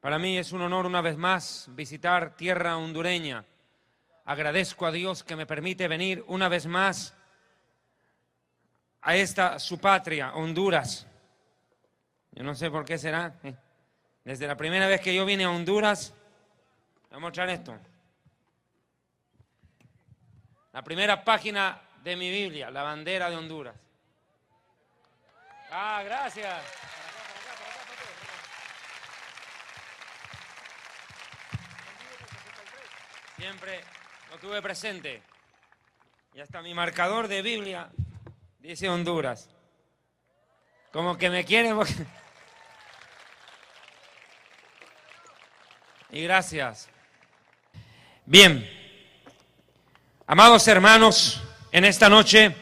Para mí es un honor una vez más visitar tierra hondureña. Agradezco a Dios que me permite venir una vez más a esta su patria, Honduras. Yo no sé por qué será. Desde la primera vez que yo vine a Honduras, voy a mostrar esto. La primera página de mi Biblia, la bandera de Honduras. Ah, gracias. Siempre lo tuve presente. Y hasta mi marcador de Biblia dice Honduras. Como que me quieren. Y gracias. Bien. Amados hermanos, en esta noche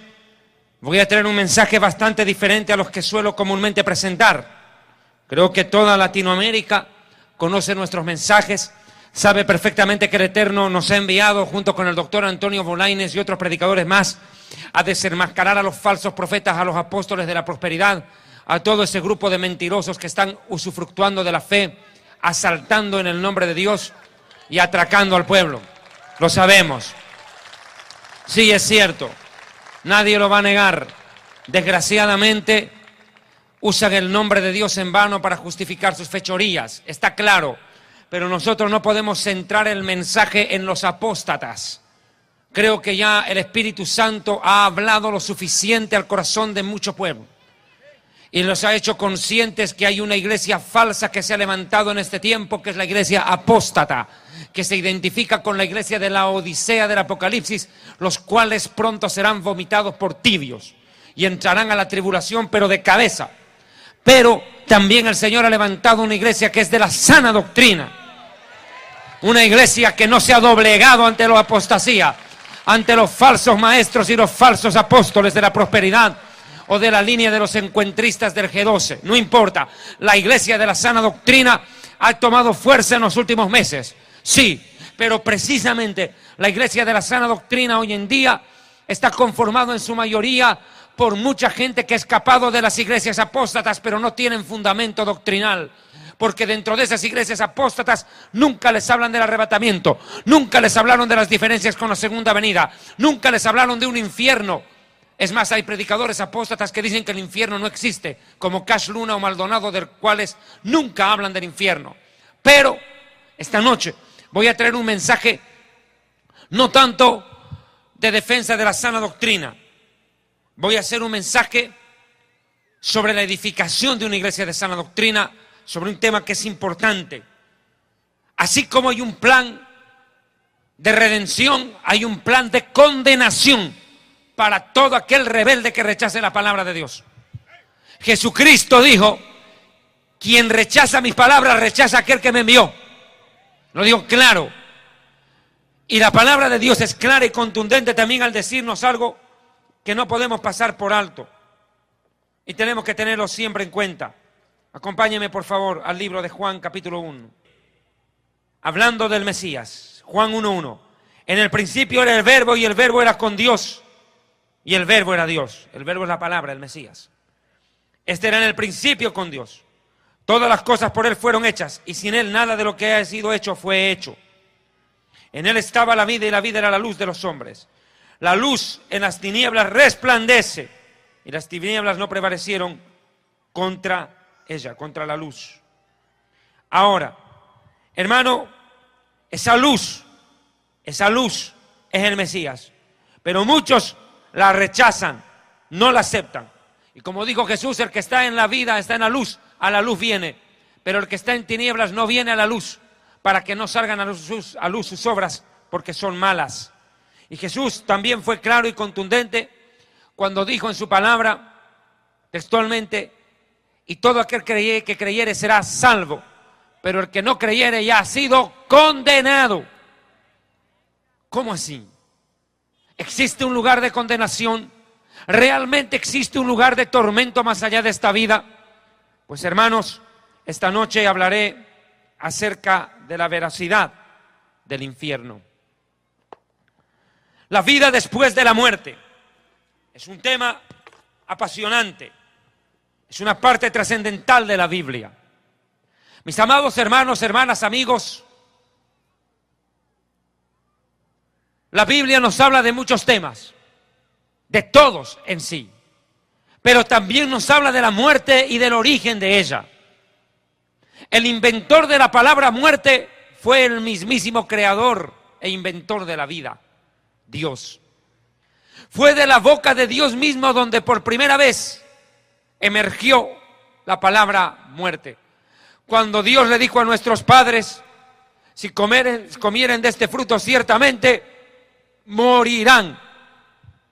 voy a traer un mensaje bastante diferente a los que suelo comúnmente presentar. Creo que toda Latinoamérica conoce nuestros mensajes, sabe perfectamente que el Eterno nos ha enviado junto con el doctor Antonio Bolaines y otros predicadores más a desenmascarar a los falsos profetas, a los apóstoles de la prosperidad, a todo ese grupo de mentirosos que están usufructuando de la fe, asaltando en el nombre de Dios y atracando al pueblo. Lo sabemos. Sí, es cierto. Nadie lo va a negar. Desgraciadamente, usan el nombre de Dios en vano para justificar sus fechorías. Está claro. Pero nosotros no podemos centrar el mensaje en los apóstatas. Creo que ya el Espíritu Santo ha hablado lo suficiente al corazón de mucho pueblo. Y los ha hecho conscientes que hay una iglesia falsa que se ha levantado en este tiempo, que es la iglesia apóstata, que se identifica con la iglesia de la Odisea del Apocalipsis, los cuales pronto serán vomitados por tibios y entrarán a la tribulación, pero de cabeza. Pero también el Señor ha levantado una iglesia que es de la sana doctrina. Una iglesia que no se ha doblegado ante la apostasía, ante los falsos maestros y los falsos apóstoles de la prosperidad o de la línea de los encuentristas del G12. No importa, la iglesia de la sana doctrina ha tomado fuerza en los últimos meses. Sí, pero precisamente la iglesia de la sana doctrina hoy en día está conformado en su mayoría por mucha gente que ha escapado de las iglesias apóstatas, pero no tienen fundamento doctrinal. Porque dentro de esas iglesias apóstatas nunca les hablan del arrebatamiento, nunca les hablaron de las diferencias con la segunda venida, nunca les hablaron de un infierno. Es más, hay predicadores apóstatas que dicen que el infierno no existe, como Cash Luna o Maldonado, de los cuales nunca hablan del infierno. Pero esta noche voy a traer un mensaje no tanto de defensa de la sana doctrina. Voy a hacer un mensaje sobre la edificación de una iglesia de sana doctrina, sobre un tema que es importante. Así como hay un plan de redención, hay un plan de condenación para todo aquel rebelde que rechace la palabra de Dios. Jesucristo dijo: quien rechaza mis palabras, rechaza a aquel que me envió. Lo digo claro. Y la palabra de Dios es clara y contundente también al decirnos algo que no podemos pasar por alto. Y tenemos que tenerlo siempre en cuenta. Acompáñeme por favor al libro de Juan capítulo 1. Hablando del Mesías, Juan 1:1. En el principio era el verbo y el verbo era con Dios. Y el verbo era Dios. El verbo es la palabra, el Mesías. Este era en el principio con Dios. Todas las cosas por Él fueron hechas, y sin Él nada de lo que ha sido hecho fue hecho. En Él estaba la vida, y la vida era la luz de los hombres. La luz en las tinieblas resplandece, y las tinieblas no prevalecieron contra ella, contra la luz. Ahora, hermano, esa luz es el Mesías. Pero muchos la rechazan, no la aceptan. Y como dijo Jesús, el que está en la vida está en la luz, a la luz viene. Pero el que está en tinieblas no viene a la luz, para que no salgan a luz sus obras, porque son malas. Y Jesús también fue claro y contundente cuando dijo en su palabra, textualmente: y todo aquel que creyere será salvo, pero el que no creyere ya ha sido condenado. ¿Cómo así? ¿Existe un lugar de condenación? ¿Realmente existe un lugar de tormento más allá de esta vida? Pues hermanos, esta noche hablaré acerca de la veracidad del infierno. La vida después de la muerte es un tema apasionante, es una parte trascendental de la Biblia. Mis amados hermanos, hermanas, amigos, la Biblia nos habla de muchos temas, de todos en sí, pero también nos habla de la muerte y del origen de ella. El inventor de la palabra muerte fue el mismísimo creador e inventor de la vida, Dios. Fue de la boca de Dios mismo donde por primera vez emergió la palabra muerte. Cuando Dios le dijo a nuestros padres, si comieren de este fruto ciertamente morirán.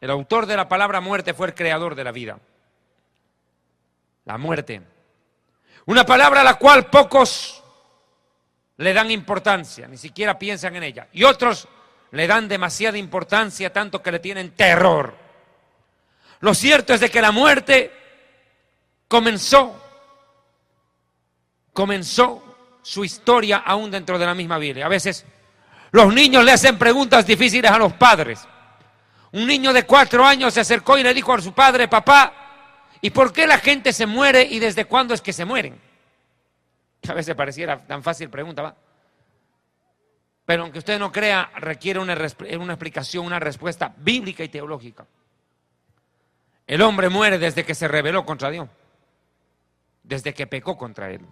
El autor de la palabra muerte fue el creador de la vida. La muerte. Una palabra a la cual pocos le dan importancia, ni siquiera piensan en ella. Y otros le dan demasiada importancia, tanto que le tienen terror. Lo cierto es de que la muerte comenzó su historia aún dentro de la misma Biblia. A veces los niños le hacen preguntas difíciles a los padres. Un niño de 4 años se acercó y le dijo a su padre: papá, ¿y por qué la gente se muere y desde cuándo es que se mueren? A veces pareciera tan fácil pregunta, ¿va? Pero aunque usted no crea, requiere una explicación, una respuesta bíblica y teológica. El hombre muere desde que se rebeló contra Dios, desde que pecó contra Él.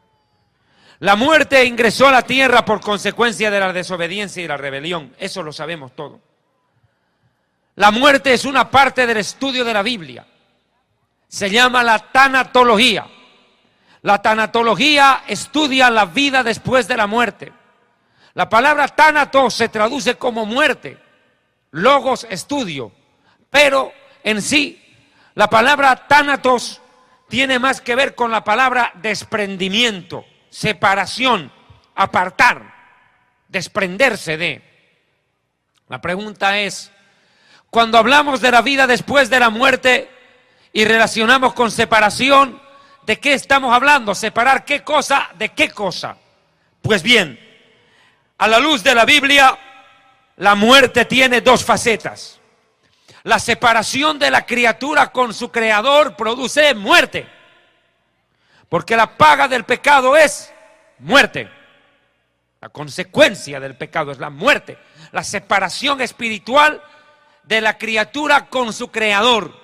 La muerte ingresó a la tierra por consecuencia de la desobediencia y la rebelión. Eso lo sabemos todo. La muerte es una parte del estudio de la Biblia. Se llama la tanatología. La tanatología estudia la vida después de la muerte. La palabra tánatos se traduce como muerte, logos, estudio, pero en sí la palabra tánatos tiene más que ver con la palabra desprendimiento, separación, apartar, desprenderse de. La pregunta es, cuando hablamos de la vida después de la muerte y relacionamos con separación, ¿de qué estamos hablando? ¿Separar qué cosa de qué cosa? Pues bien, a la luz de la Biblia, la muerte tiene 2 facetas. La separación de la criatura con su creador produce muerte, porque la paga del pecado es muerte. La consecuencia del pecado es la muerte, la separación espiritual de la criatura con su creador.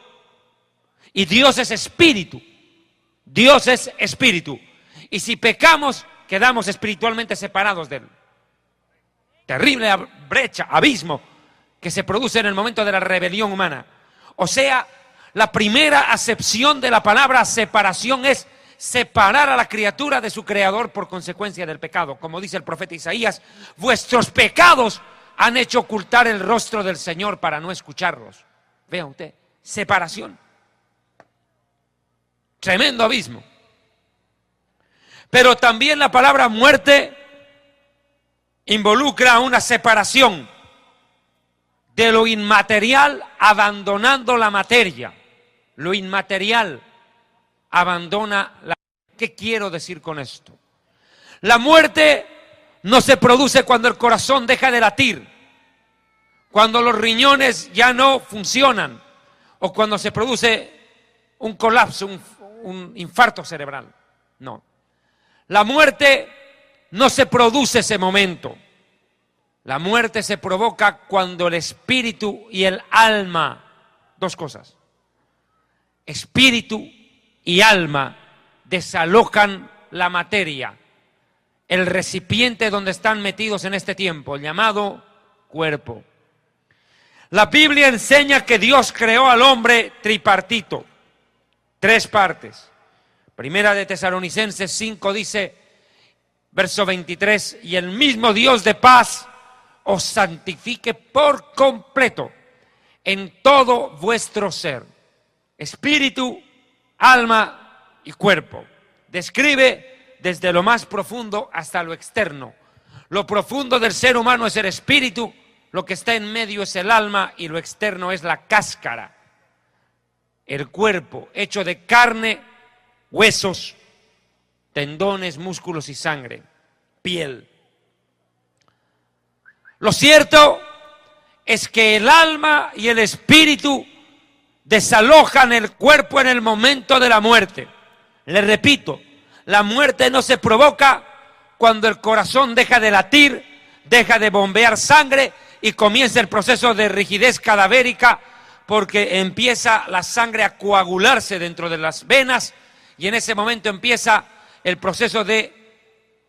Y Dios es espíritu. Dios es espíritu. Y si pecamos, quedamos espiritualmente separados de Él. Terrible brecha, abismo que se produce en el momento de la rebelión humana. O sea, la primera acepción de la palabra separación es separar a la criatura de su creador por consecuencia del pecado. Como dice el profeta Isaías, vuestros pecados han hecho ocultar el rostro del Señor para no escucharlos. Vea usted, separación. Tremendo abismo. Pero también la palabra muerte involucra una separación de lo inmaterial abandonando la materia. Lo inmaterial abandona la... ¿Qué quiero decir con esto? La muerte no se produce cuando el corazón deja de latir, cuando los riñones ya no funcionan o cuando se produce un colapso, un infarto cerebral. No. La muerte no se produce ese momento. La muerte se provoca cuando el espíritu y el alma, 2 cosas, espíritu y alma desalojan la materia, el recipiente donde están metidos en este tiempo, llamado cuerpo. La Biblia enseña que Dios creó al hombre tripartito, 3 partes. Primera de Tesalonicenses 5 dice, verso 23, y el mismo Dios de paz os santifique por completo en todo vuestro ser, espíritu, alma y cuerpo. Describe desde lo más profundo hasta lo externo. Lo profundo del ser humano es el espíritu, lo que está en medio es el alma y lo externo es la cáscara. El cuerpo hecho de carne, huesos, tendones, músculos y sangre, piel. Lo cierto es que el alma y el espíritu desalojan el cuerpo en el momento de la muerte. Le repito, la muerte no se provoca cuando el corazón deja de latir, deja de bombear sangre y comienza el proceso de rigidez cadavérica, porque empieza la sangre a coagularse dentro de las venas y en ese momento empieza el proceso de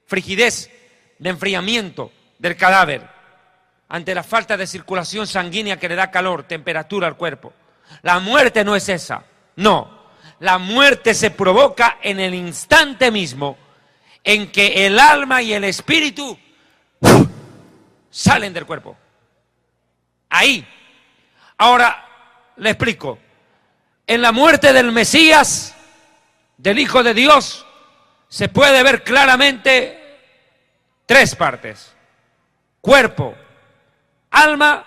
frigidez, de enfriamiento del cadáver ante la falta de circulación sanguínea que le da calor, temperatura al cuerpo. La muerte no es esa, no. La muerte se provoca en el instante mismo en que el alma y el espíritu salen del cuerpo. Ahí. Ahora le explico. En la muerte del Mesías, del Hijo de Dios, se puede ver claramente tres partes: cuerpo, alma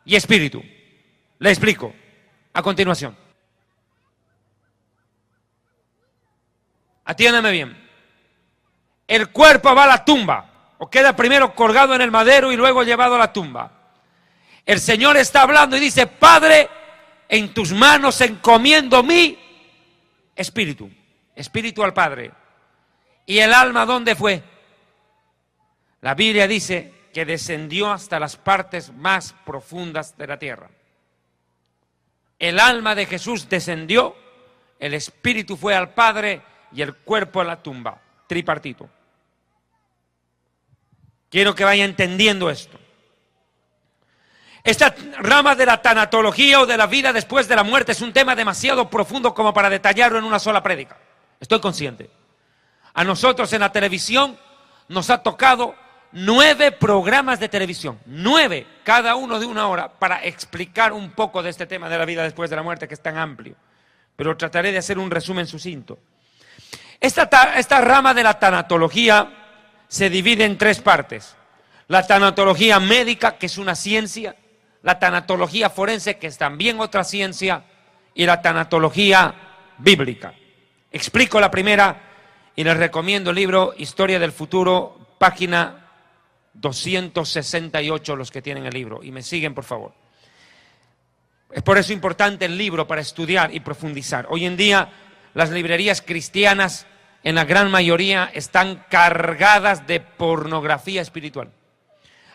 y espíritu. Le explico a continuación. Atiéndame bien. El cuerpo va a la tumba, o queda primero colgado en el madero y luego llevado a la tumba. El Señor está hablando y dice: Padre, en tus manos encomiendo mi espíritu. Espíritu al Padre. ¿Y el alma dónde fue? La Biblia dice que descendió hasta las partes más profundas de la tierra. El alma de Jesús descendió, el espíritu fue al Padre y el cuerpo a la tumba. Tripartito. Quiero que vaya entendiendo esto. Esta rama de la tanatología o de la vida después de la muerte es un tema demasiado profundo como para detallarlo en una sola prédica. Estoy consciente. A nosotros en la televisión nos ha tocado 9 programas de televisión, 9, cada uno de 1 hora, para explicar un poco de este tema de la vida después de la muerte, que es tan amplio. Pero trataré de hacer un resumen sucinto. Esta rama de la tanatología se divide en 3 partes. La tanatología médica, que es una ciencia; la tanatología forense, que es también otra ciencia; y la tanatología bíblica. Explico la primera y les recomiendo el libro Historia del Futuro, página 268, los que tienen el libro, y me siguen por favor. Es por eso importante el libro, para estudiar y profundizar. Hoy en día las librerías cristianas en la gran mayoría están cargadas de pornografía espiritual.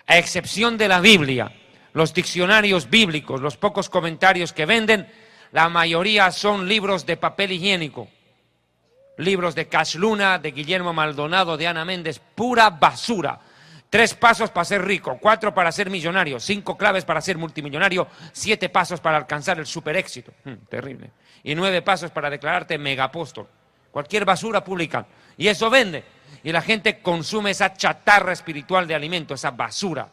A excepción de la Biblia, los diccionarios bíblicos, los pocos comentarios que venden, la mayoría son libros de papel higiénico. Libros de Cash Luna, de Guillermo Maldonado, de Ana Méndez, pura basura. 3 pasos para ser rico, 4 para ser millonario, 5 claves para ser multimillonario, 7 pasos para alcanzar el super éxito. Terrible. Y 9 pasos para declararte megapóstol. Cualquier basura publican. Y eso vende. Y la gente consume esa chatarra espiritual de alimento, esa basura.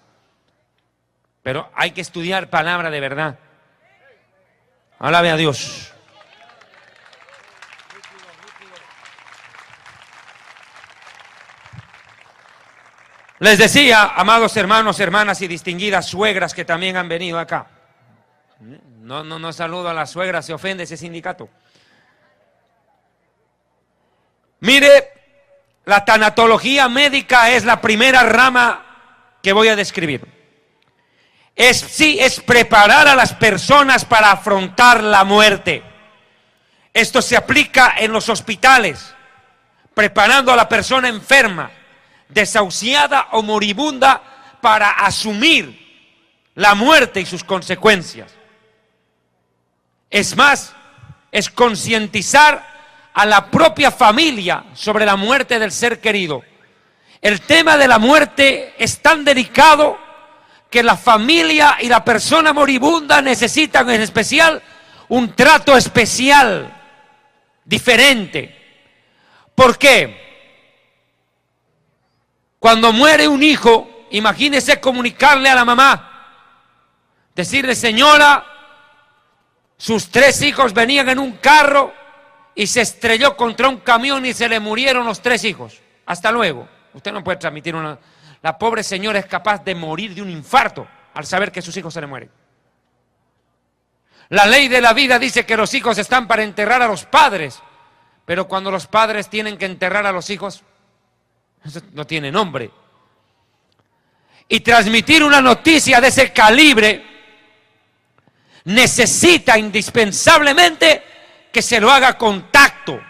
Pero hay que estudiar palabra de verdad. Alabe a Dios. Les decía, amados hermanos, hermanas y distinguidas suegras que también han venido acá. No saludo a las suegras, se ofende ese sindicato. Mire, la tanatología médica es la primera rama que voy a describir. Es preparar a las personas para afrontar la muerte. Esto se aplica en los hospitales, preparando a la persona enferma, desahuciada o moribunda, para asumir la muerte y sus consecuencias. Es más, es concientizar a la propia familia sobre la muerte del ser querido. El tema de la muerte es tan delicado que la familia y la persona moribunda necesitan en especial un trato especial, diferente. ¿Por qué? Cuando muere un hijo, imagínese comunicarle a la mamá, decirle: señora, sus 3 hijos venían en un carro y se estrelló contra un camión y se le murieron los 3 hijos. Hasta luego. Usted no puede transmitir una... La pobre señora es capaz de morir de un infarto al saber que sus hijos se le mueren. La ley de la vida dice que los hijos están para enterrar a los padres, pero cuando los padres tienen que enterrar a los hijos, eso no tiene nombre. Y transmitir una noticia de ese calibre necesita indispensablemente que se lo haga con tacto,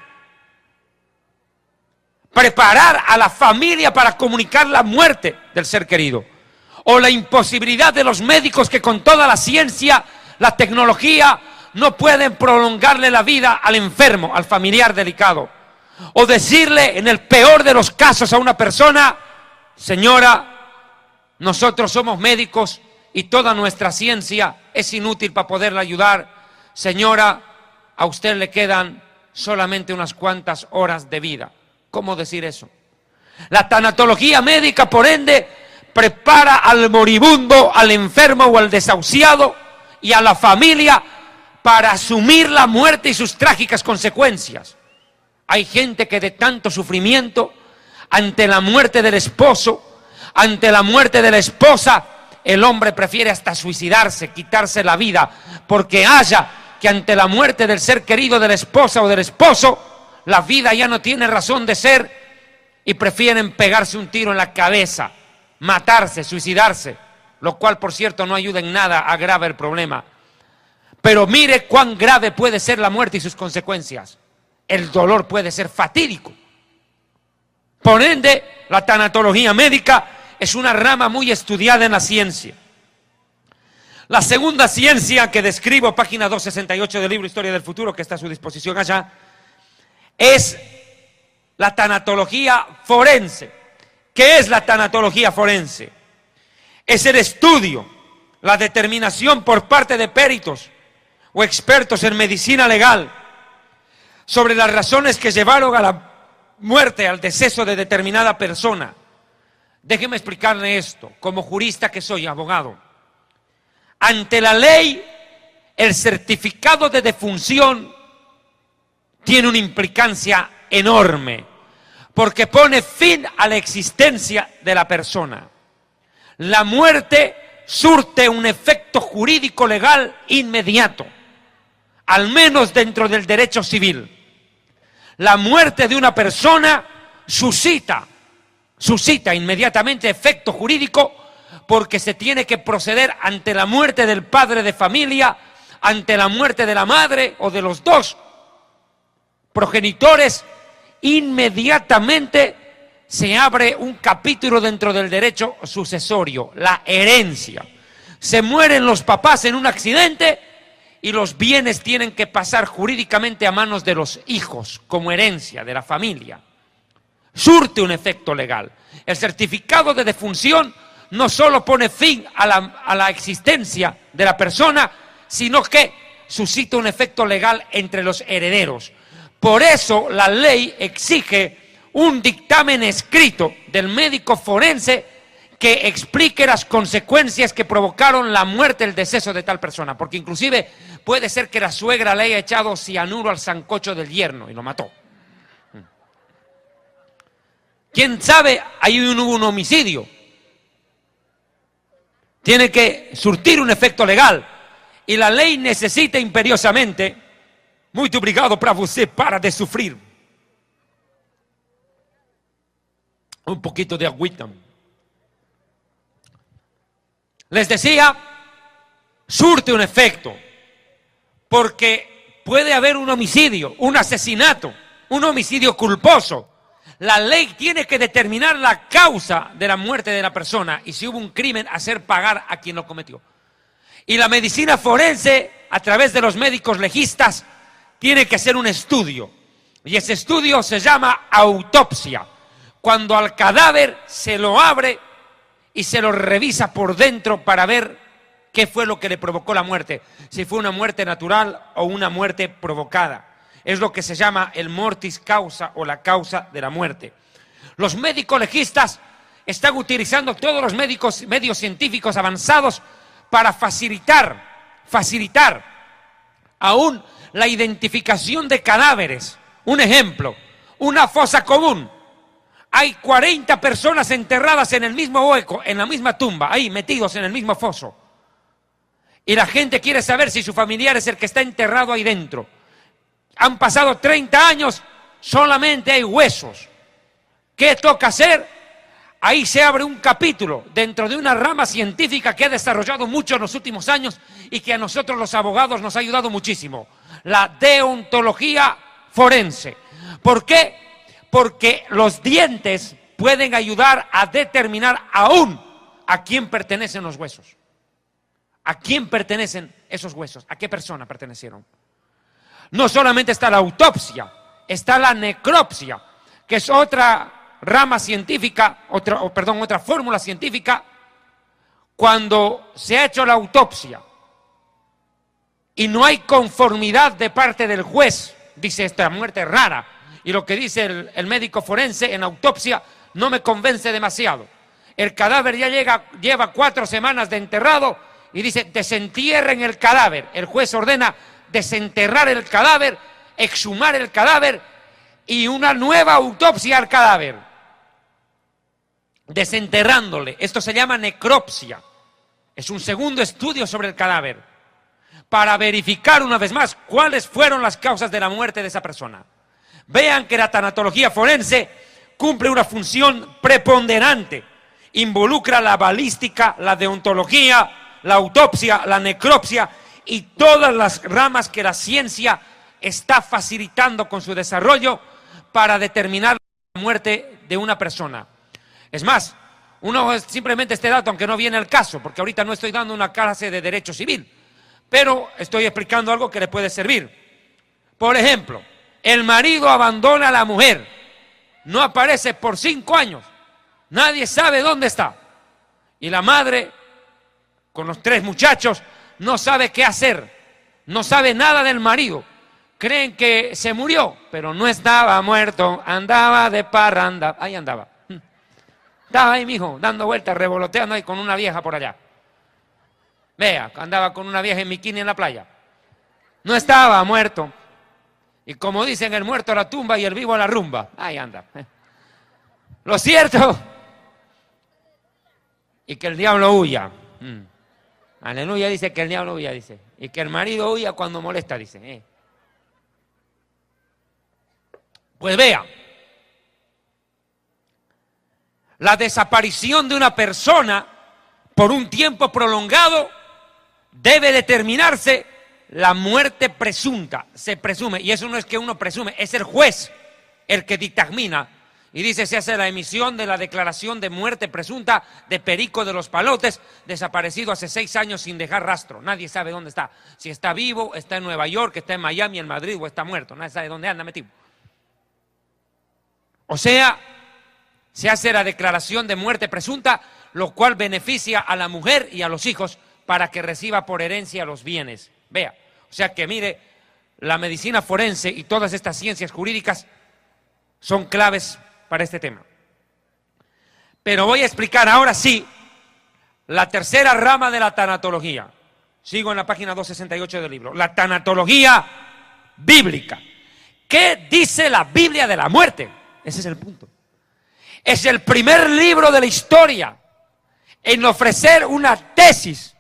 preparar a la familia para comunicar la muerte del ser querido, o la imposibilidad de los médicos que con toda la ciencia, la tecnología, no pueden prolongarle la vida al enfermo, al familiar delicado, o decirle en el peor de los casos a una persona: señora, nosotros somos médicos y toda nuestra ciencia es inútil para poderla ayudar. Señora, a usted le quedan solamente unas cuantas horas de vida. ¿Cómo decir eso? La tanatología médica, por ende, prepara al moribundo, al enfermo o al desahuciado y a la familia para asumir la muerte y sus trágicas consecuencias. Hay gente que de tanto sufrimiento, ante la muerte del esposo, ante la muerte de la esposa, el hombre prefiere hasta suicidarse, quitarse la vida, porque haya que ante la muerte del ser querido de la esposa o del esposo, la vida ya no tiene razón de ser y prefieren pegarse un tiro en la cabeza, matarse, suicidarse, lo cual, por cierto, no ayuda en nada, agrava el problema. Pero mire cuán grave puede ser la muerte y sus consecuencias. El dolor puede ser fatídico. Por ende, la tanatología médica es una rama muy estudiada en la ciencia. La segunda ciencia que describo, página 268 del libro Historia del Futuro, que está a su disposición allá, es la tanatología forense. ¿Qué es la tanatología forense? Es el estudio, la determinación por parte de peritos o expertos en medicina legal sobre las razones que llevaron a la muerte, al deceso de determinada persona. Déjeme explicarle esto, como jurista que soy, abogado. Ante la ley, el certificado de defunción tiene una implicancia enorme, porque pone fin a la existencia de la persona. La muerte surte un efecto jurídico legal inmediato, al menos dentro del derecho civil. La muerte de una persona suscita inmediatamente efecto jurídico, porque se tiene que proceder ante la muerte del padre de familia, ante la muerte de la madre o de los dos progenitores. Inmediatamente se abre un capítulo dentro del derecho sucesorio, la herencia. Se mueren los papás en un accidente y los bienes tienen que pasar jurídicamente a manos de los hijos como herencia de la familia. Surte un efecto legal. El certificado de defunción no solo pone fin a la existencia de la persona, sino que suscita un efecto legal entre los herederos. Por eso la ley exige un dictamen escrito del médico forense que explique las consecuencias que provocaron la muerte, el deceso de tal persona. Porque inclusive puede ser que la suegra le haya echado cianuro al sancocho del yerno y lo mató. ¿Quién sabe? Ahí hubo un homicidio. Tiene que surtir un efecto legal. Y la ley necesita imperiosamente, muito obrigado para você, para de sufrir. Un poquito de agüita. Les decía, surte un efecto, porque puede haber un homicidio, un asesinato, un homicidio culposo. La ley tiene que determinar la causa de la muerte de la persona y si hubo un crimen, hacer pagar a quien lo cometió. Y la medicina forense, a través de los médicos legistas, tiene que hacer un estudio. Y ese estudio se llama autopsia. Cuando al cadáver se lo abre y se lo revisa por dentro para ver qué fue lo que le provocó la muerte. Si fue una muerte natural o una muerte provocada. Es lo que se llama el mortis causa o la causa de la muerte. Los médicos legistas están utilizando todos los medios científicos avanzados para facilitar aún la identificación de cadáveres. Un ejemplo, una fosa común. Hay 40 personas enterradas en el mismo hueco, en la misma tumba, ahí metidos en el mismo foso. Y la gente quiere saber si su familiar es el que está enterrado ahí dentro. Han pasado 30 años, solamente hay huesos. ¿Qué toca hacer? Ahí se abre un capítulo dentro de una rama científica que ha desarrollado mucho en los últimos años y que a nosotros los abogados nos ha ayudado muchísimo. La deontología forense. ¿Por qué? porque los dientes pueden ayudar a determinar aún a quién pertenecen los huesos. ¿A quién pertenecen esos huesos? ¿A qué persona pertenecieron? No solamente está la autopsia, está la necropsia, que es otra rama científica, otra fórmula científica. Cuando se ha hecho la autopsia y no hay conformidad de parte del juez, dice esta muerte es rara, y lo que dice el médico forense en autopsia no me convence demasiado. El cadáver ya lleva 4 semanas de enterrado y dice desentierren el cadáver. El juez ordena desenterrar el cadáver, exhumar el cadáver y una nueva autopsia al cadáver, desenterrándole. Esto se llama necropsia. Es un segundo estudio sobre el cadáver para verificar una vez más cuáles fueron las causas de la muerte de esa persona. Vean que la tanatología forense cumple una función preponderante. Involucra la balística, la deontología, la autopsia, la necropsia y todas las ramas que la ciencia está facilitando con su desarrollo para determinar la muerte de una persona. Es más, simplemente este dato, aunque no viene al caso, porque ahorita no estoy dando una clase de derecho civil, pero estoy explicando algo que le puede servir. Por ejemplo, el marido abandona a la mujer, no aparece por 5 años, nadie sabe dónde está. Y la madre, con los 3 muchachos, no sabe qué hacer, no sabe nada del marido. Creen que se murió, pero no estaba muerto, andaba de parranda, ahí andaba. Estaba ahí, mijo, dando vueltas, revoloteando ahí con una vieja por allá. Vea, andaba con una vieja en bikini en la playa. No estaba muerto. Y como dicen, el muerto a la tumba y el vivo a la rumba. Ahí anda. Lo cierto, y que el diablo huya. Aleluya, dice que el diablo huya, dice. Y que el marido huya cuando molesta, dice. Pues vea, la desaparición de una persona por un tiempo prolongado debe determinarse la muerte presunta. Se presume, y eso no es que uno presume, es el juez el que dictamina. Y dice, se hace la emisión de la declaración de muerte presunta de Perico de los Palotes, desaparecido hace 6 años sin dejar rastro. Nadie sabe dónde está. Si está vivo, está en Nueva York, está en Miami, en Madrid o está muerto. Nadie sabe dónde anda metido. O sea, se hace la declaración de muerte presunta, lo cual beneficia a la mujer y a los hijos para que reciba por herencia los bienes. Vea, o sea que mire, la medicina forense y todas estas ciencias jurídicas son claves para este tema. Pero voy a explicar ahora sí la tercera rama de la tanatología. Sigo en la página 268 del libro. La tanatología bíblica. ¿Qué dice la Biblia de la muerte? Ese es el punto. Es el primer libro de la historia en ofrecer una tesis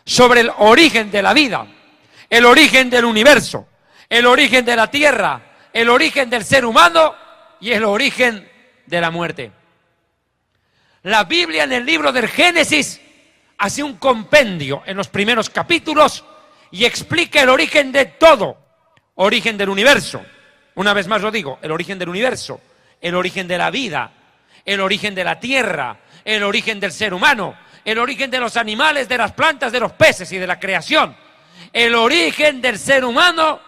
sobre el origen de la vida, el origen del universo, el origen de la tierra, el origen del ser humano y el origen de la muerte. La Biblia en el libro del Génesis hace un compendio en los primeros capítulos y explica el origen de todo, origen del universo. Una vez más lo digo, el origen del universo, el origen de la vida, el origen de la tierra, el origen del ser humano, el origen de los animales, de las plantas, de los peces y de la creación, el origen del ser humano,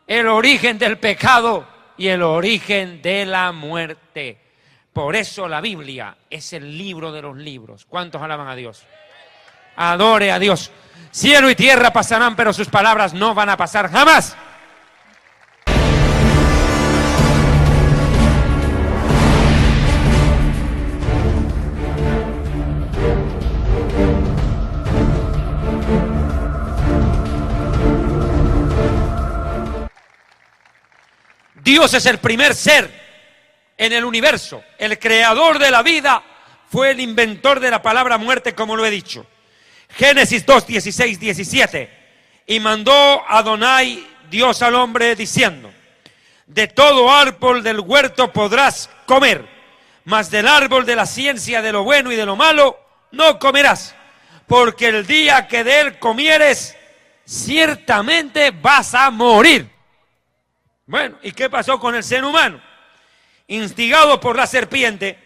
el origen del pecado y el origen de la muerte. Por eso la Biblia es el libro de los libros. ¿Cuántos alaban a Dios? Adore a Dios. Cielo y tierra pasarán, pero sus palabras no van a pasar jamás. Dios es el primer ser en el universo. El creador de la vida fue el inventor de la palabra muerte, como lo he dicho. Génesis 2, 16, 17. Y mandó Adonai Dios al hombre diciendo: de todo árbol del huerto podrás comer, mas del árbol de la ciencia de lo bueno y de lo malo no comerás, porque el día que de él comieres, ciertamente vas a morir. Bueno, ¿y qué pasó con el ser humano? instigado por la serpiente,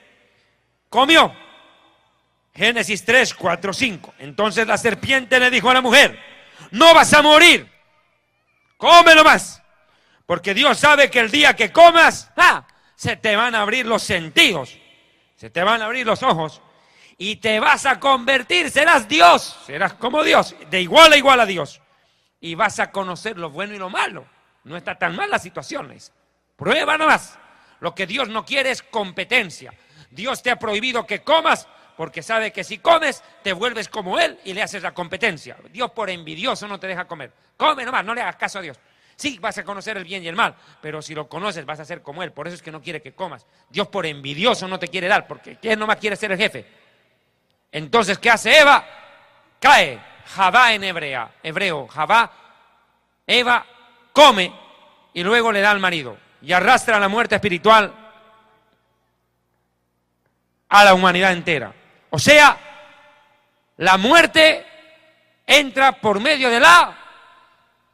comió. Génesis 3, 4, 5. Entonces la serpiente le dijo a la mujer: no vas a morir, come nomás, porque Dios sabe que el día que comas, se te van a abrir los sentidos, se te van a abrir los ojos, y te vas a convertir, serás Dios, serás como Dios, de igual a Dios, y vas a conocer lo bueno y lo malo. No está tan mal la situación, les. Prueba nomás. Lo que Dios no quiere es competencia. Dios te ha prohibido que comas porque sabe que si comes te vuelves como Él y le haces la competencia. Dios por envidioso no te deja comer. Come nomás, no le hagas caso a Dios. Sí, vas a conocer el bien y el mal, pero si lo conoces vas a ser como Él. Por eso es que no quiere que comas. Dios por envidioso no te quiere dar, porque Él nomás quiere ser el jefe. Entonces, ¿qué hace Eva? Cae. Javá en hebreo. Javá, Eva come y luego le da al marido. Y arrastra la muerte espiritual a la humanidad entera. O sea, la muerte entra por medio de la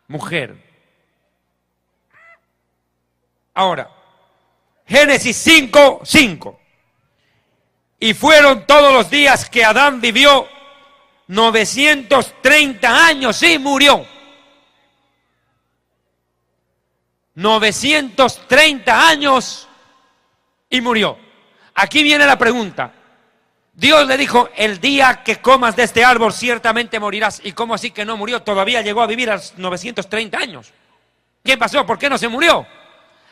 mujer. Ahora, Génesis 5, 5. Y fueron todos los días que Adán vivió 930 años y murió. 930 años y murió. Aquí viene la pregunta. Dios le dijo: el día que comas de este árbol ciertamente morirás. ¿Y cómo así que no murió? Todavía llegó a vivir a los 930 años. ¿Qué pasó? ¿Por qué no se murió?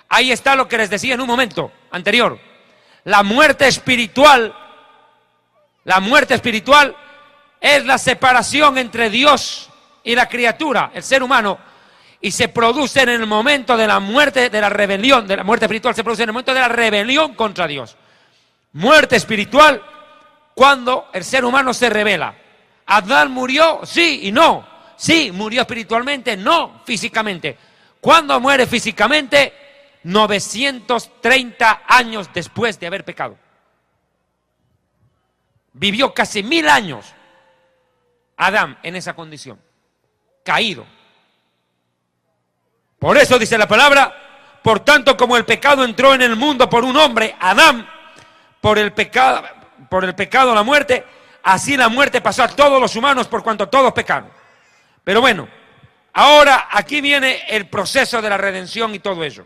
Ahí está lo que les decía en un momento anterior. La muerte espiritual es la separación entre Dios y la criatura, el ser humano, y se produce en el momento de la muerte, de la rebelión, de la muerte espiritual, se produce en el momento de la rebelión contra Dios. Muerte espiritual cuando el ser humano se rebela. ¿Adán murió? Sí y no. Sí, murió espiritualmente, no físicamente. ¿Cuándo muere físicamente? 930 años después de haber pecado. Vivió casi 1000 años Adán en esa condición, caído. Por eso dice la palabra: por tanto, como el pecado entró en el mundo por un hombre, Adán, por el pecado la muerte, así la muerte pasó a todos los humanos por cuanto todos pecaron. Pero bueno, ahora aquí viene el proceso de la redención y todo ello.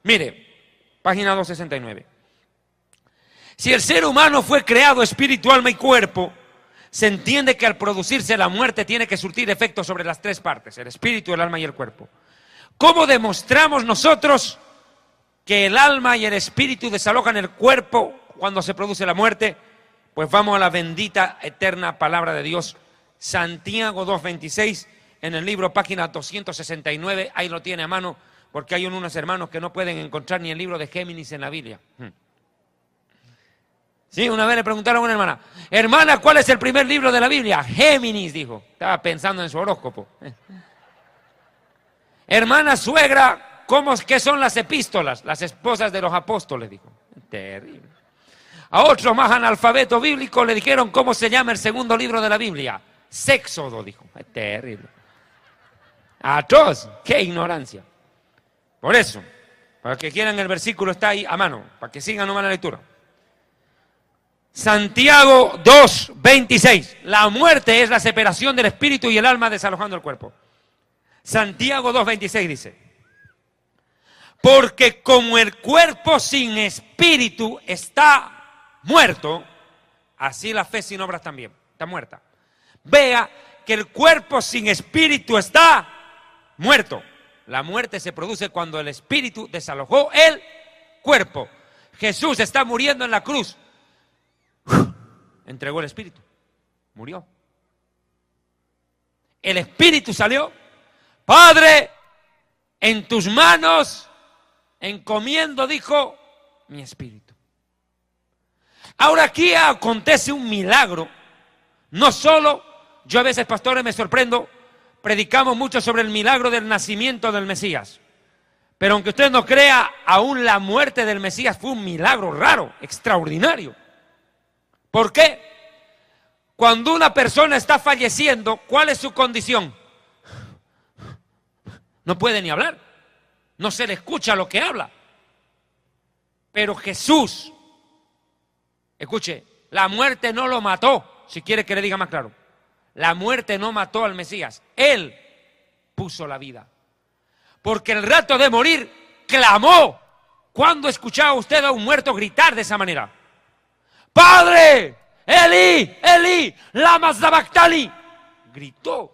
Mire, página 269. Si el ser humano fue creado espíritu, alma y cuerpo, se entiende que al producirse la muerte tiene que surtir efectos sobre las tres partes: el espíritu, el alma y el cuerpo. ¿Cómo demostramos nosotros que el alma y el espíritu desalojan el cuerpo cuando se produce la muerte? Pues vamos a la bendita, eterna palabra de Dios. Santiago 2:26, en el libro, página 269, ahí lo tiene a mano, porque hay unos hermanos que no pueden encontrar ni el libro de Géminis en la Biblia. Sí, una vez le preguntaron a una hermana: hermana, ¿cuál es el primer libro de la Biblia? Géminis, dijo. Estaba pensando en su horóscopo. Hermana suegra, ¿qué son las epístolas? Las esposas de los apóstoles, dijo. Terrible. A otro más analfabeto bíblico le dijeron cómo se llama el segundo libro de la Biblia. Séxodo, dijo. Terrible. Atroz, qué ignorancia. Por eso, para que quieran, el versículo está ahí a mano, para que sigan nomás la lectura. Santiago 2:26. La muerte es la separación del espíritu y el alma desalojando el cuerpo. Santiago 2:26 dice: porque como el cuerpo sin espíritu está muerto, así la fe sin obras también está muerta. Vea que el cuerpo sin espíritu está muerto. La muerte se produce cuando el espíritu desalojó el cuerpo. Jesús está muriendo en la cruz. Entregó el espíritu, murió. El espíritu salió. Padre, en tus manos encomiendo, dijo, mi espíritu. Ahora aquí acontece un milagro. No solo, yo a veces, pastores, me sorprendo, predicamos mucho sobre el milagro del nacimiento del Mesías. Pero aunque usted no crea, aún la muerte del Mesías fue un milagro raro, extraordinario. ¿Por qué? Cuando una persona está falleciendo, ¿cuál es su condición? No puede ni hablar. No se le escucha lo que habla. Pero Jesús, escuche, la muerte no lo mató, si quiere que le diga más claro. La muerte no mató al Mesías, Él puso la vida. Porque el rato de morir clamó. ¿Cuándo escuchaba usted a un muerto gritar de esa manera? ¡Padre! ¡Eli! ¡Eli! ¡Lama sabactani! Gritó.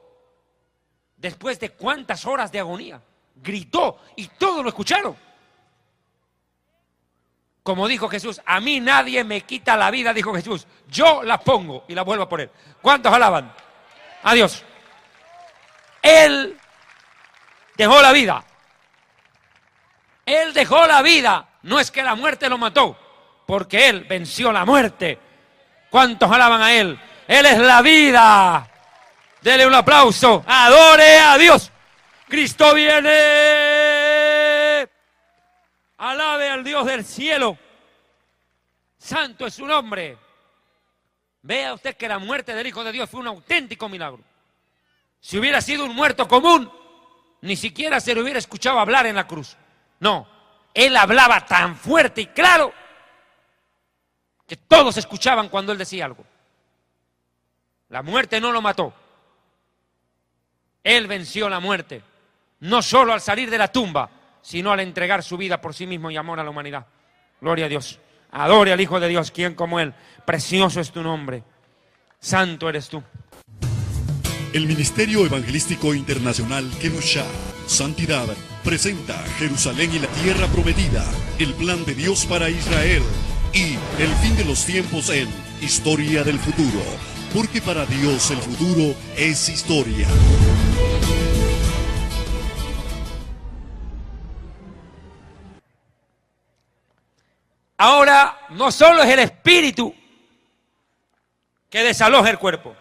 Después de cuántas horas de agonía. Gritó y todos lo escucharon. Como dijo Jesús, a mí nadie me quita la vida, dijo Jesús. Yo la pongo y la vuelvo a poner. ¿Cuántos alaban? A Dios. Él dejó la vida. Él dejó la vida. No es que la muerte lo mató, porque Él venció la muerte. ¿Cuántos alaban a Él? Él es la vida. Dele un aplauso. Adore a Dios. Cristo viene. Alabe al Dios del cielo. Santo es su nombre. Vea usted que la muerte del Hijo de Dios fue un auténtico milagro. Si hubiera sido un muerto común, ni siquiera se le hubiera escuchado hablar en la cruz. No, Él hablaba tan fuerte y claro que todos escuchaban cuando Él decía algo. La muerte no lo mató. Él venció la muerte. No solo al salir de la tumba, sino al entregar su vida por sí mismo y amor a la humanidad. Gloria a Dios. Adore al Hijo de Dios, quien como Él. Precioso es tu nombre. Santo eres tú. El Ministerio Evangelístico Internacional Kemoshá, Santidad, presenta Jerusalén y la Tierra Prometida, el plan de Dios para Israel y el fin de los tiempos en Historia del Futuro, porque para Dios el futuro es historia. Ahora, no solo es el espíritu que desaloja el cuerpo.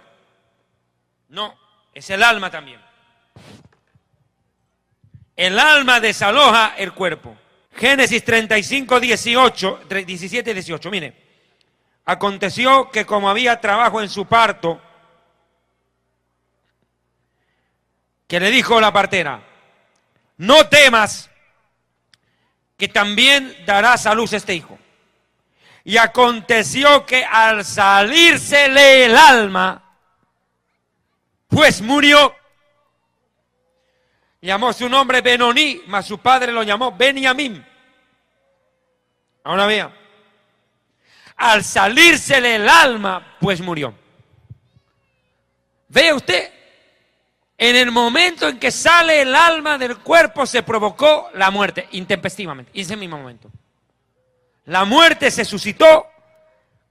No, es el alma también. El alma desaloja el cuerpo. Génesis 35, 17 y 18. Mire, aconteció que como había trabajo en su parto, que le dijo la partera, no temas, que también darás a luz este hijo. Y aconteció que al salírsele el alma, pues murió. Llamó su nombre Benoní, mas su padre lo llamó Beniamín. Ahora vea, al salírsele el alma, pues murió. Ve usted, en el momento en que sale el alma del cuerpo se provocó la muerte, intempestivamente, en ese mismo momento. La muerte se suscitó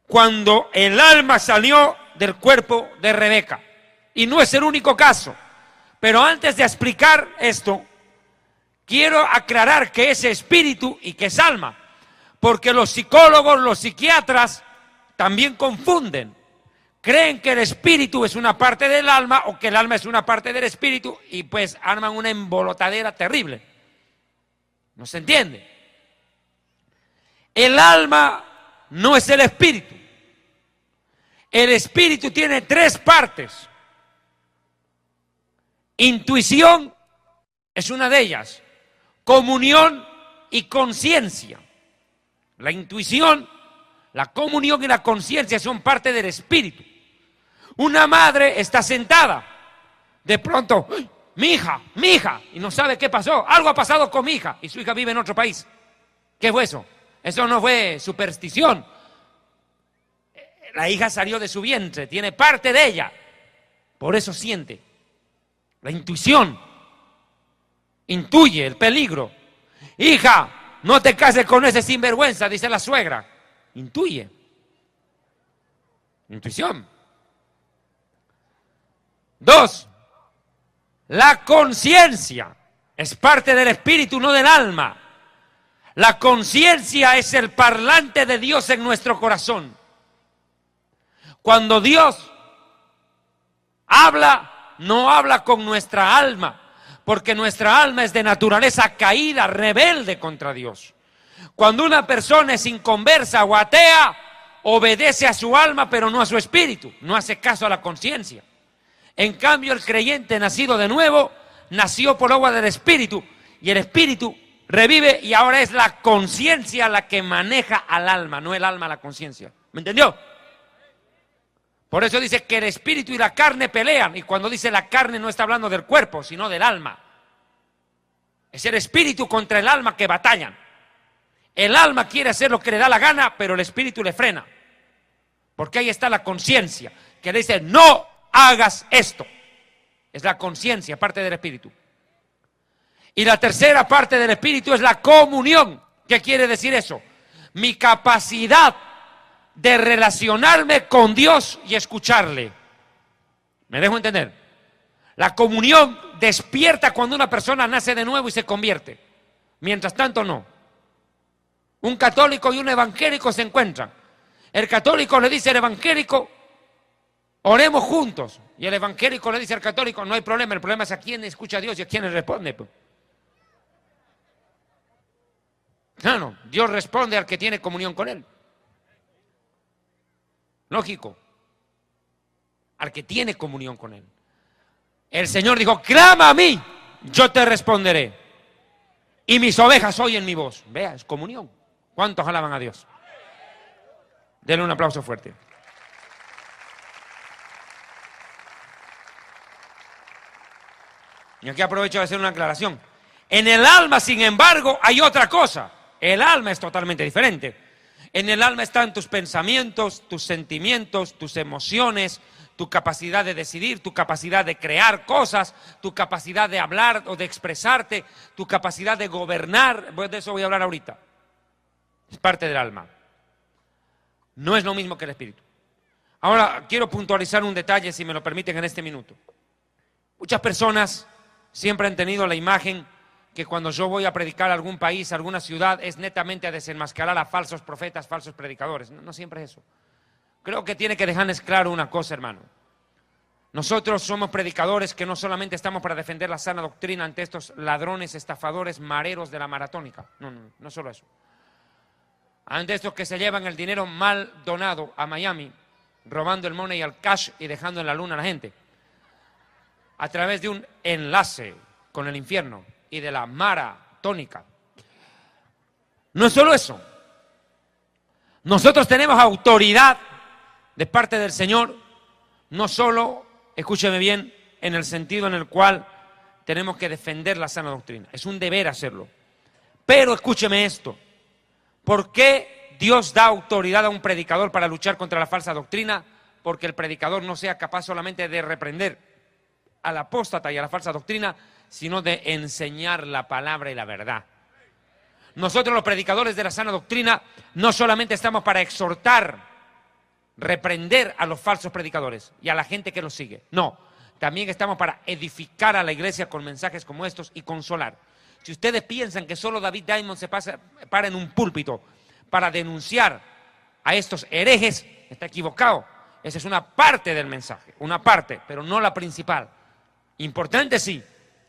cuando el alma salió del cuerpo de Rebeca. Y no es el único caso. Pero antes de explicar esto, quiero aclarar que es espíritu y que es alma. Porque los psicólogos, los psiquiatras, también confunden. Creen que el espíritu es una parte del alma o que el alma es una parte del espíritu y pues arman una embolotadera terrible. ¿No se entiende? El alma no es el espíritu. El espíritu tiene tres partes. Intuición es una de ellas. Comunión y conciencia. La intuición, la comunión y la conciencia son parte del espíritu. Una madre está sentada. De pronto, mi hija, y no sabe qué pasó. Algo ha pasado con mi hija y su hija vive en otro país. ¿Qué fue eso? Eso no fue superstición. La hija salió de su vientre, tiene parte de ella. Por eso siente. La intuición intuye el peligro. Hija, no te cases con ese sinvergüenza, dice la suegra. Intuye. Intuición. 2. La conciencia es parte del espíritu, no del alma. La conciencia es el parlante de Dios en nuestro corazón. Cuando Dios habla, no habla con nuestra alma, porque nuestra alma es de naturaleza caída, rebelde contra Dios. Cuando una persona es inconversa o atea, obedece a su alma, pero no a su espíritu, no hace caso a la conciencia. En cambio, el creyente nacido de nuevo, nació por agua del espíritu, y el espíritu revive y ahora es la conciencia la que maneja al alma, no el alma la conciencia. ¿Me entendió? Por eso dice que el espíritu y la carne pelean, y cuando dice la carne no está hablando del cuerpo, sino del alma. Es el espíritu contra el alma que batallan. El alma quiere hacer lo que le da la gana, pero el espíritu le frena. Porque ahí está la conciencia, que le dice, no hagas esto. Es la conciencia, parte del espíritu. Y la tercera parte del espíritu es la comunión. ¿Qué quiere decir eso? Mi capacidad de relacionarme con Dios y escucharle. ¿Me dejo entender? La comunión despierta cuando una persona nace de nuevo y se convierte. Mientras tanto, no. Un católico y un evangélico se encuentran. El católico le dice al evangélico, oremos juntos. Y el evangélico le dice al católico, no hay problema, el problema es a quién escucha a Dios y a quién le responde. Claro, Dios responde al que tiene comunión con Él. Lógico. Al que tiene comunión con Él. El Señor dijo, clama a mí, yo te responderé. Y mis ovejas oyen mi voz. Vea, es comunión. ¿Cuántos alaban a Dios? Denle un aplauso fuerte. Y aquí aprovecho de hacer una aclaración. En el alma, sin embargo, hay otra cosa. El alma es totalmente diferente. En el alma están tus pensamientos, tus sentimientos, tus emociones, tu capacidad de decidir, tu capacidad de crear cosas, tu capacidad de hablar o de expresarte, tu capacidad de gobernar. De eso voy a hablar ahorita. Es parte del alma. No es lo mismo que el espíritu. Ahora quiero puntualizar un detalle, si me lo permiten, en este minuto. Muchas personas siempre han tenido la imagen que cuando yo voy a predicar a algún país, a alguna ciudad, es netamente a desenmascarar a falsos profetas, falsos predicadores. No siempre es eso. Creo que tiene que dejarles claro una cosa, hermano. Nosotros somos predicadores que no solamente estamos para defender la sana doctrina ante estos ladrones, estafadores, mareros de la maratónica. No solo eso. Ante estos que se llevan el dinero mal donado a Miami, robando el money al cash y dejando en la luna a la gente. A través de un enlace con el infierno y de la maratónica. No es solo eso. Nosotros tenemos autoridad de parte del Señor, no solo, escúcheme bien, en el sentido en el cual tenemos que defender la sana doctrina. Es un deber hacerlo. Pero escúcheme esto. ¿Por qué Dios da autoridad a un predicador para luchar contra la falsa doctrina? Porque el predicador no sea capaz solamente de reprender al apóstata y a la falsa doctrina, sino de enseñar la palabra y la verdad. Nosotros los predicadores de la sana doctrina no solamente estamos para exhortar, reprender a los falsos predicadores y a la gente que los sigue. No, también estamos para edificar a la iglesia con mensajes como estos y consolar. Si ustedes piensan que solo David Diamond se para en un púlpito para denunciar a estos herejes, está equivocado. Esa es una parte del mensaje, una parte, pero no la principal. Importante sí,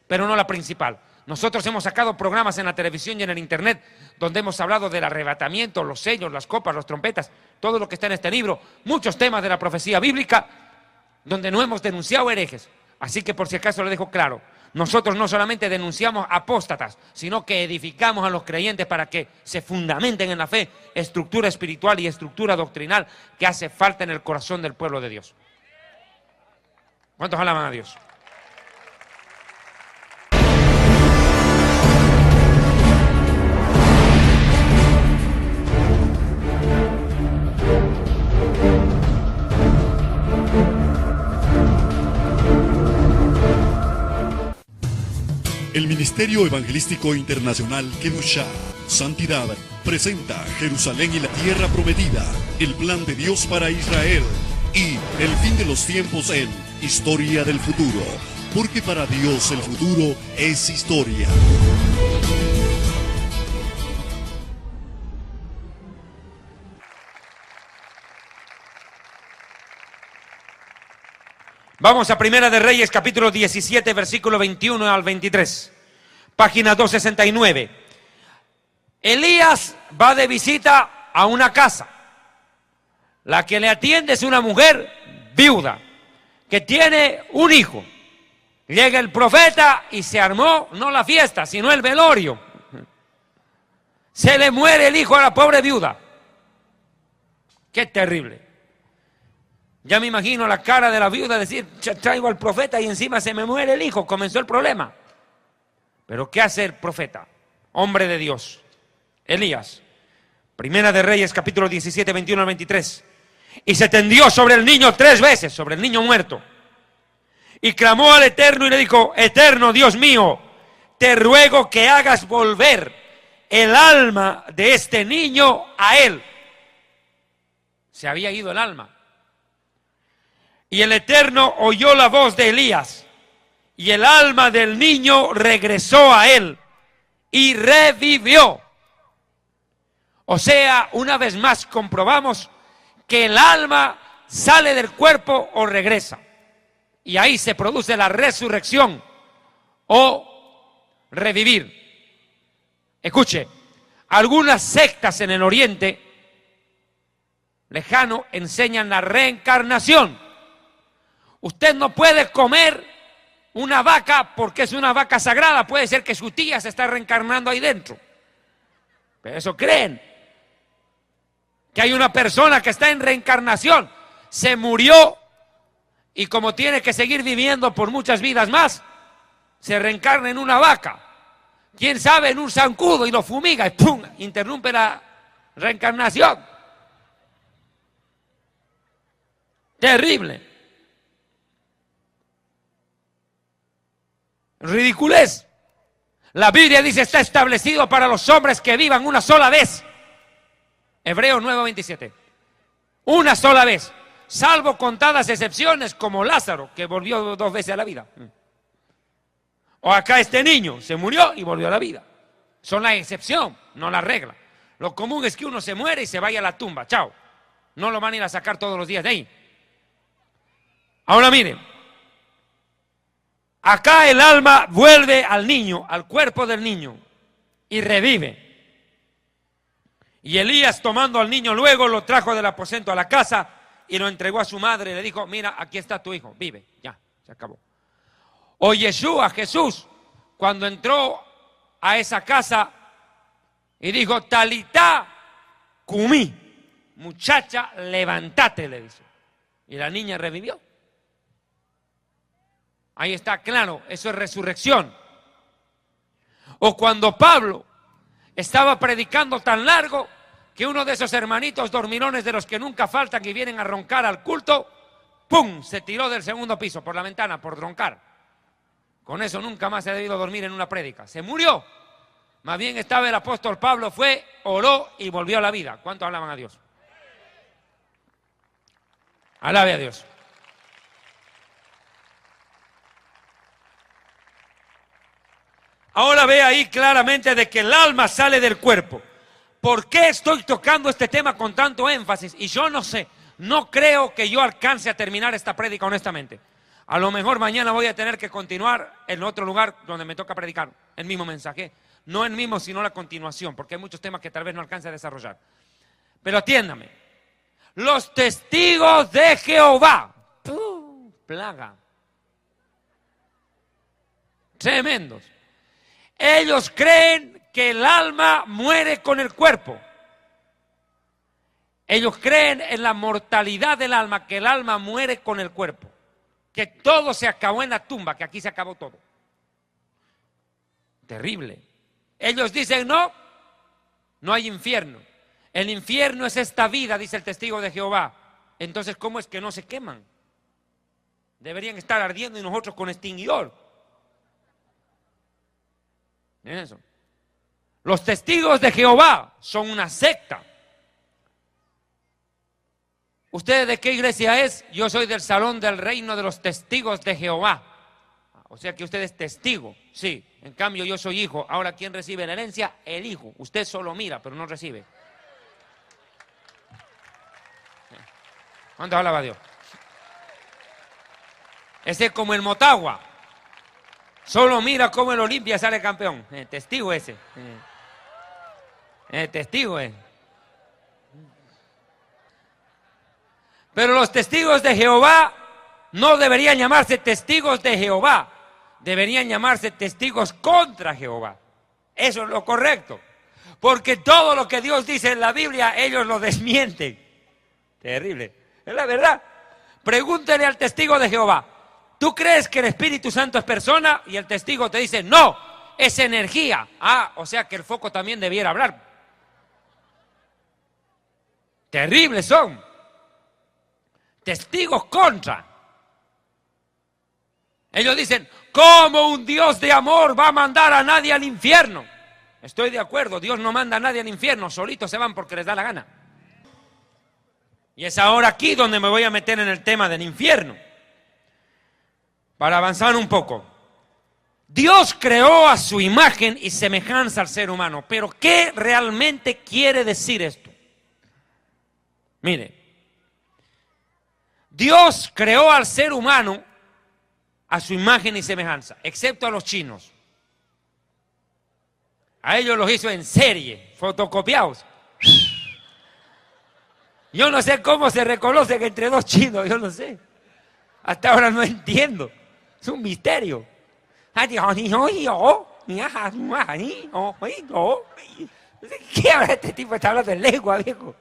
pero no la principal. Nosotros hemos sacado programas en la televisión y en el internet donde hemos hablado del arrebatamiento, los sellos, las copas, las trompetas, todo lo que está en este libro, muchos temas de la profecía bíblica donde no hemos denunciado herejes. Así que por si acaso le dejo claro, nosotros no solamente denunciamos apóstatas, sino que edificamos a los creyentes para que se fundamenten en la fe, estructura espiritual y estructura doctrinal que hace falta en el corazón del pueblo de Dios. ¿Cuántos alaban a Dios? El Ministerio Evangelístico Internacional Kedushá, Santidad, presenta Jerusalén y la Tierra Prometida, el plan de Dios para Israel y el fin de los tiempos en Historia del Futuro, porque para Dios el futuro es historia. Vamos a Primera de Reyes, capítulo 17, versículo 21 al 23. Página 269. Elías va de visita a una casa. La que le atiende es una mujer viuda que tiene un hijo. Llega el profeta y se armó no la fiesta, sino el velorio. Se le muere el hijo a la pobre viuda. Qué terrible. Ya me imagino la cara de la viuda decir, traigo al profeta y encima se me muere el hijo. Comenzó el problema. Pero ¿qué hace el profeta? Hombre de Dios. Elías. Primera de Reyes, capítulo 17, 21 al 23. Y se tendió sobre el niño 3 veces, sobre el niño muerto. Y clamó al Eterno y le dijo, Eterno Dios mío, te ruego que hagas volver el alma de este niño a él. Se había ido el alma. Y el Eterno oyó la voz de Elías, y el alma del niño regresó a él, y revivió. O sea, una vez más comprobamos que el alma sale del cuerpo o regresa. Y ahí se produce la resurrección o revivir. Escuche, algunas sectas en el Oriente lejano enseñan la reencarnación. Usted no puede comer una vaca porque es una vaca sagrada. Puede ser que su tía se está reencarnando ahí dentro. Pero eso creen. Que hay una persona que está en reencarnación. Se murió y como tiene que seguir viviendo por muchas vidas más, se reencarna en una vaca. Quién sabe, en un zancudo y lo fumiga y ¡pum! Interrumpe la reencarnación. Terrible. Ridiculez. La Biblia dice está establecido para los hombres que vivan una sola vez. Hebreos 9:27. Una sola vez, salvo contadas excepciones como Lázaro, que volvió 2 veces a la vida. O acá este niño se murió y volvió a la vida. Son la excepción, no la regla. Lo común es que uno se muere y se vaya a la tumba. Chao. No lo van a ir a sacar todos los días de ahí. Ahora miren. Acá el alma vuelve al niño, al cuerpo del niño, y revive. Y Elías, tomando al niño, luego lo trajo del aposento a la casa y lo entregó a su madre y le dijo, mira, aquí está tu hijo, vive, ya, se acabó. O Yeshua, Jesús, cuando entró a esa casa y dijo, Talitá cumí, muchacha, levántate, le dice. Y la niña revivió. Ahí está claro, eso es resurrección. O cuando Pablo estaba predicando tan largo que uno de esos hermanitos dormilones de los que nunca faltan y vienen a roncar al culto, ¡pum!, se tiró del 2º piso por la ventana por roncar. Con eso nunca más se ha debido dormir en una prédica. Se murió. Más bien estaba el apóstol Pablo, fue, oró y volvió a la vida. ¿Cuántos alaban a Dios? Alabe a Dios. Ahora ve ahí claramente de que el alma sale del cuerpo. ¿Por qué estoy tocando este tema con tanto énfasis? Y yo no sé, no creo que yo alcance a terminar esta prédica honestamente. A lo mejor mañana voy a tener que continuar en otro lugar donde me toca predicar el mismo mensaje. No el mismo, sino la continuación, porque hay muchos temas que tal vez no alcance a desarrollar. Pero atiéndame. Los testigos de Jehová. Plaga. Tremendos. Ellos creen que el alma muere con el cuerpo. Ellos creen en la mortalidad del alma, que el alma muere con el cuerpo. Que todo se acabó en la tumba, que aquí se acabó todo. Terrible. Ellos dicen no, no hay infierno. El infierno es esta vida, dice el testigo de Jehová. Entonces, ¿cómo es que no se queman? Deberían estar ardiendo y nosotros con extinguidor. ¿Ven eso? Los testigos de Jehová son una secta. ¿Usted de qué iglesia es? Yo soy del Salón del Reino de los Testigos de Jehová. O sea que usted es testigo, sí. En cambio yo soy hijo. Ahora, ¿quién recibe la herencia? El hijo. Usted solo mira, pero no recibe. ¿Cuánto alaba a Dios? Ese es como el Motagua. Solo mira cómo el Olimpia sale campeón. Testigo ese. Testigo es. Pero los testigos de Jehová no deberían llamarse testigos de Jehová. Deberían llamarse testigos contra Jehová. Eso es lo correcto. Porque todo lo que Dios dice en la Biblia, ellos lo desmienten. Terrible. Es la verdad. Pregúntele al testigo de Jehová, ¿tú crees que el Espíritu Santo es persona? Y el testigo te dice, no, es energía. Ah, o sea que el foco también debiera hablar. Terribles son. Testigos contra. Ellos dicen, ¿cómo un Dios de amor va a mandar a nadie al infierno? Estoy de acuerdo, Dios no manda a nadie al infierno, solitos se van porque les da la gana. Y es ahora aquí donde me voy a meter en el tema del infierno. Para avanzar un poco. Dios creó a su imagen y semejanza al ser humano, pero ¿qué realmente quiere decir esto? Mire, Dios creó al ser humano a su imagen y semejanza, excepto a los chinos. A ellos los hizo en serie, fotocopiados. Yo no sé cómo se reconocen entre dos chinos, yo no sé. Hasta ahora no entiendo. Es un misterio. ¿Qué habla este tipo? Está hablando en lengua, viejo.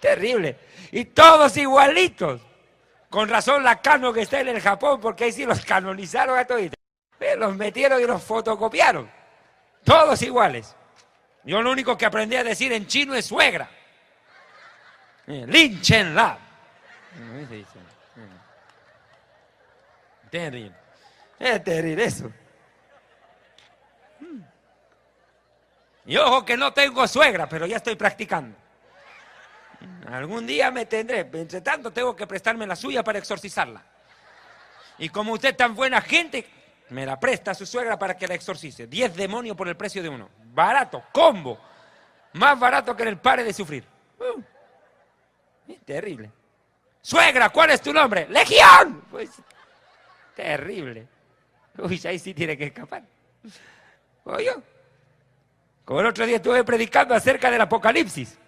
Terrible. Y todos igualitos. Con razón la canon que está en el Japón, porque ahí sí los canonizaron a todos. Los metieron y los fotocopiaron. Todos iguales. Yo lo único que aprendí a decir en chino es suegra. Lin Chen La. Terrible. Es terrible eso. Y ojo que no tengo suegra, pero ya estoy practicando. Algún día me tendré. Entre tanto tengo que prestarme la suya para exorcizarla. Y como usted es tan buena gente, me la presta a su suegra para que la exorcice. 10 demonios por el precio de uno. Barato, combo. Más barato que en el pare de sufrir. Terrible. Suegra, ¿cuál es tu nombre? ¡Legión! Pues, terrible. Uy, ahí sí tiene que escapar. Oye, como el otro día estuve predicando acerca del Apocalipsis.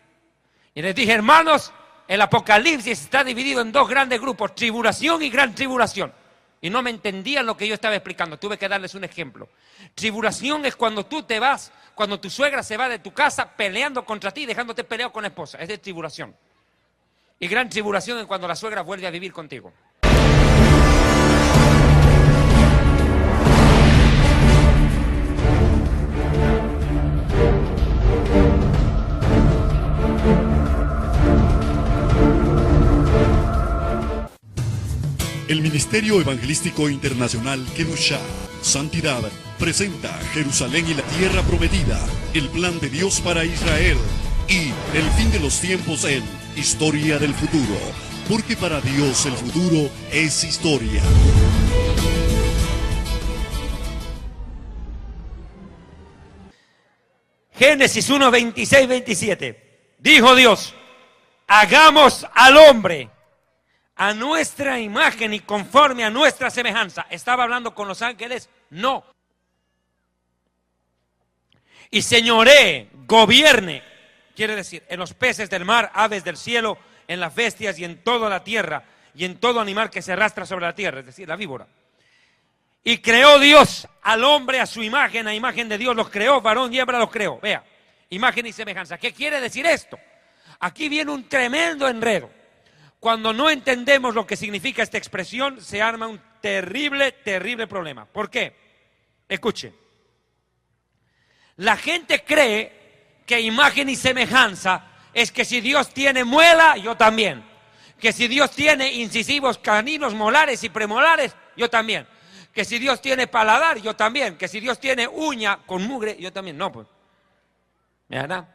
Y les dije, hermanos, el Apocalipsis está dividido en dos grandes grupos, tribulación y gran tribulación. Y no me entendían lo que yo estaba explicando, tuve que darles un ejemplo. Tribulación es cuando tú te vas, cuando tu suegra se va de tu casa peleando contra ti, dejándote peleado con la esposa, es de tribulación. Y gran tribulación es cuando la suegra vuelve a vivir contigo. El Ministerio Evangelístico Internacional Kedushá, Santidad, presenta Jerusalén y la Tierra Prometida, el plan de Dios para Israel y el fin de los tiempos en Historia del Futuro, porque para Dios el futuro es historia. Génesis 1, 26, 27. Dijo Dios, hagamos al hombre a nuestra imagen y conforme a nuestra semejanza. ¿Estaba hablando con los ángeles? No. Y señoree, gobierne, quiere decir, en los peces del mar, aves del cielo, en las bestias y en toda la tierra, y en todo animal que se arrastra sobre la tierra, es decir, la víbora. Y creó Dios al hombre a su imagen, a imagen de Dios los creó, varón y hembra los creó. Vea, imagen y semejanza. ¿Qué quiere decir esto? Aquí viene un tremendo enredo. Cuando no entendemos lo que significa esta expresión, se arma un terrible, terrible problema. ¿Por qué? Escuche. La gente cree que imagen y semejanza es que si Dios tiene muela, yo también. Que si Dios tiene incisivos caninos, molares y premolares, yo también. Que si Dios tiene paladar, yo también. Que si Dios tiene uña con mugre, yo también. No, pues. ¿Verdad?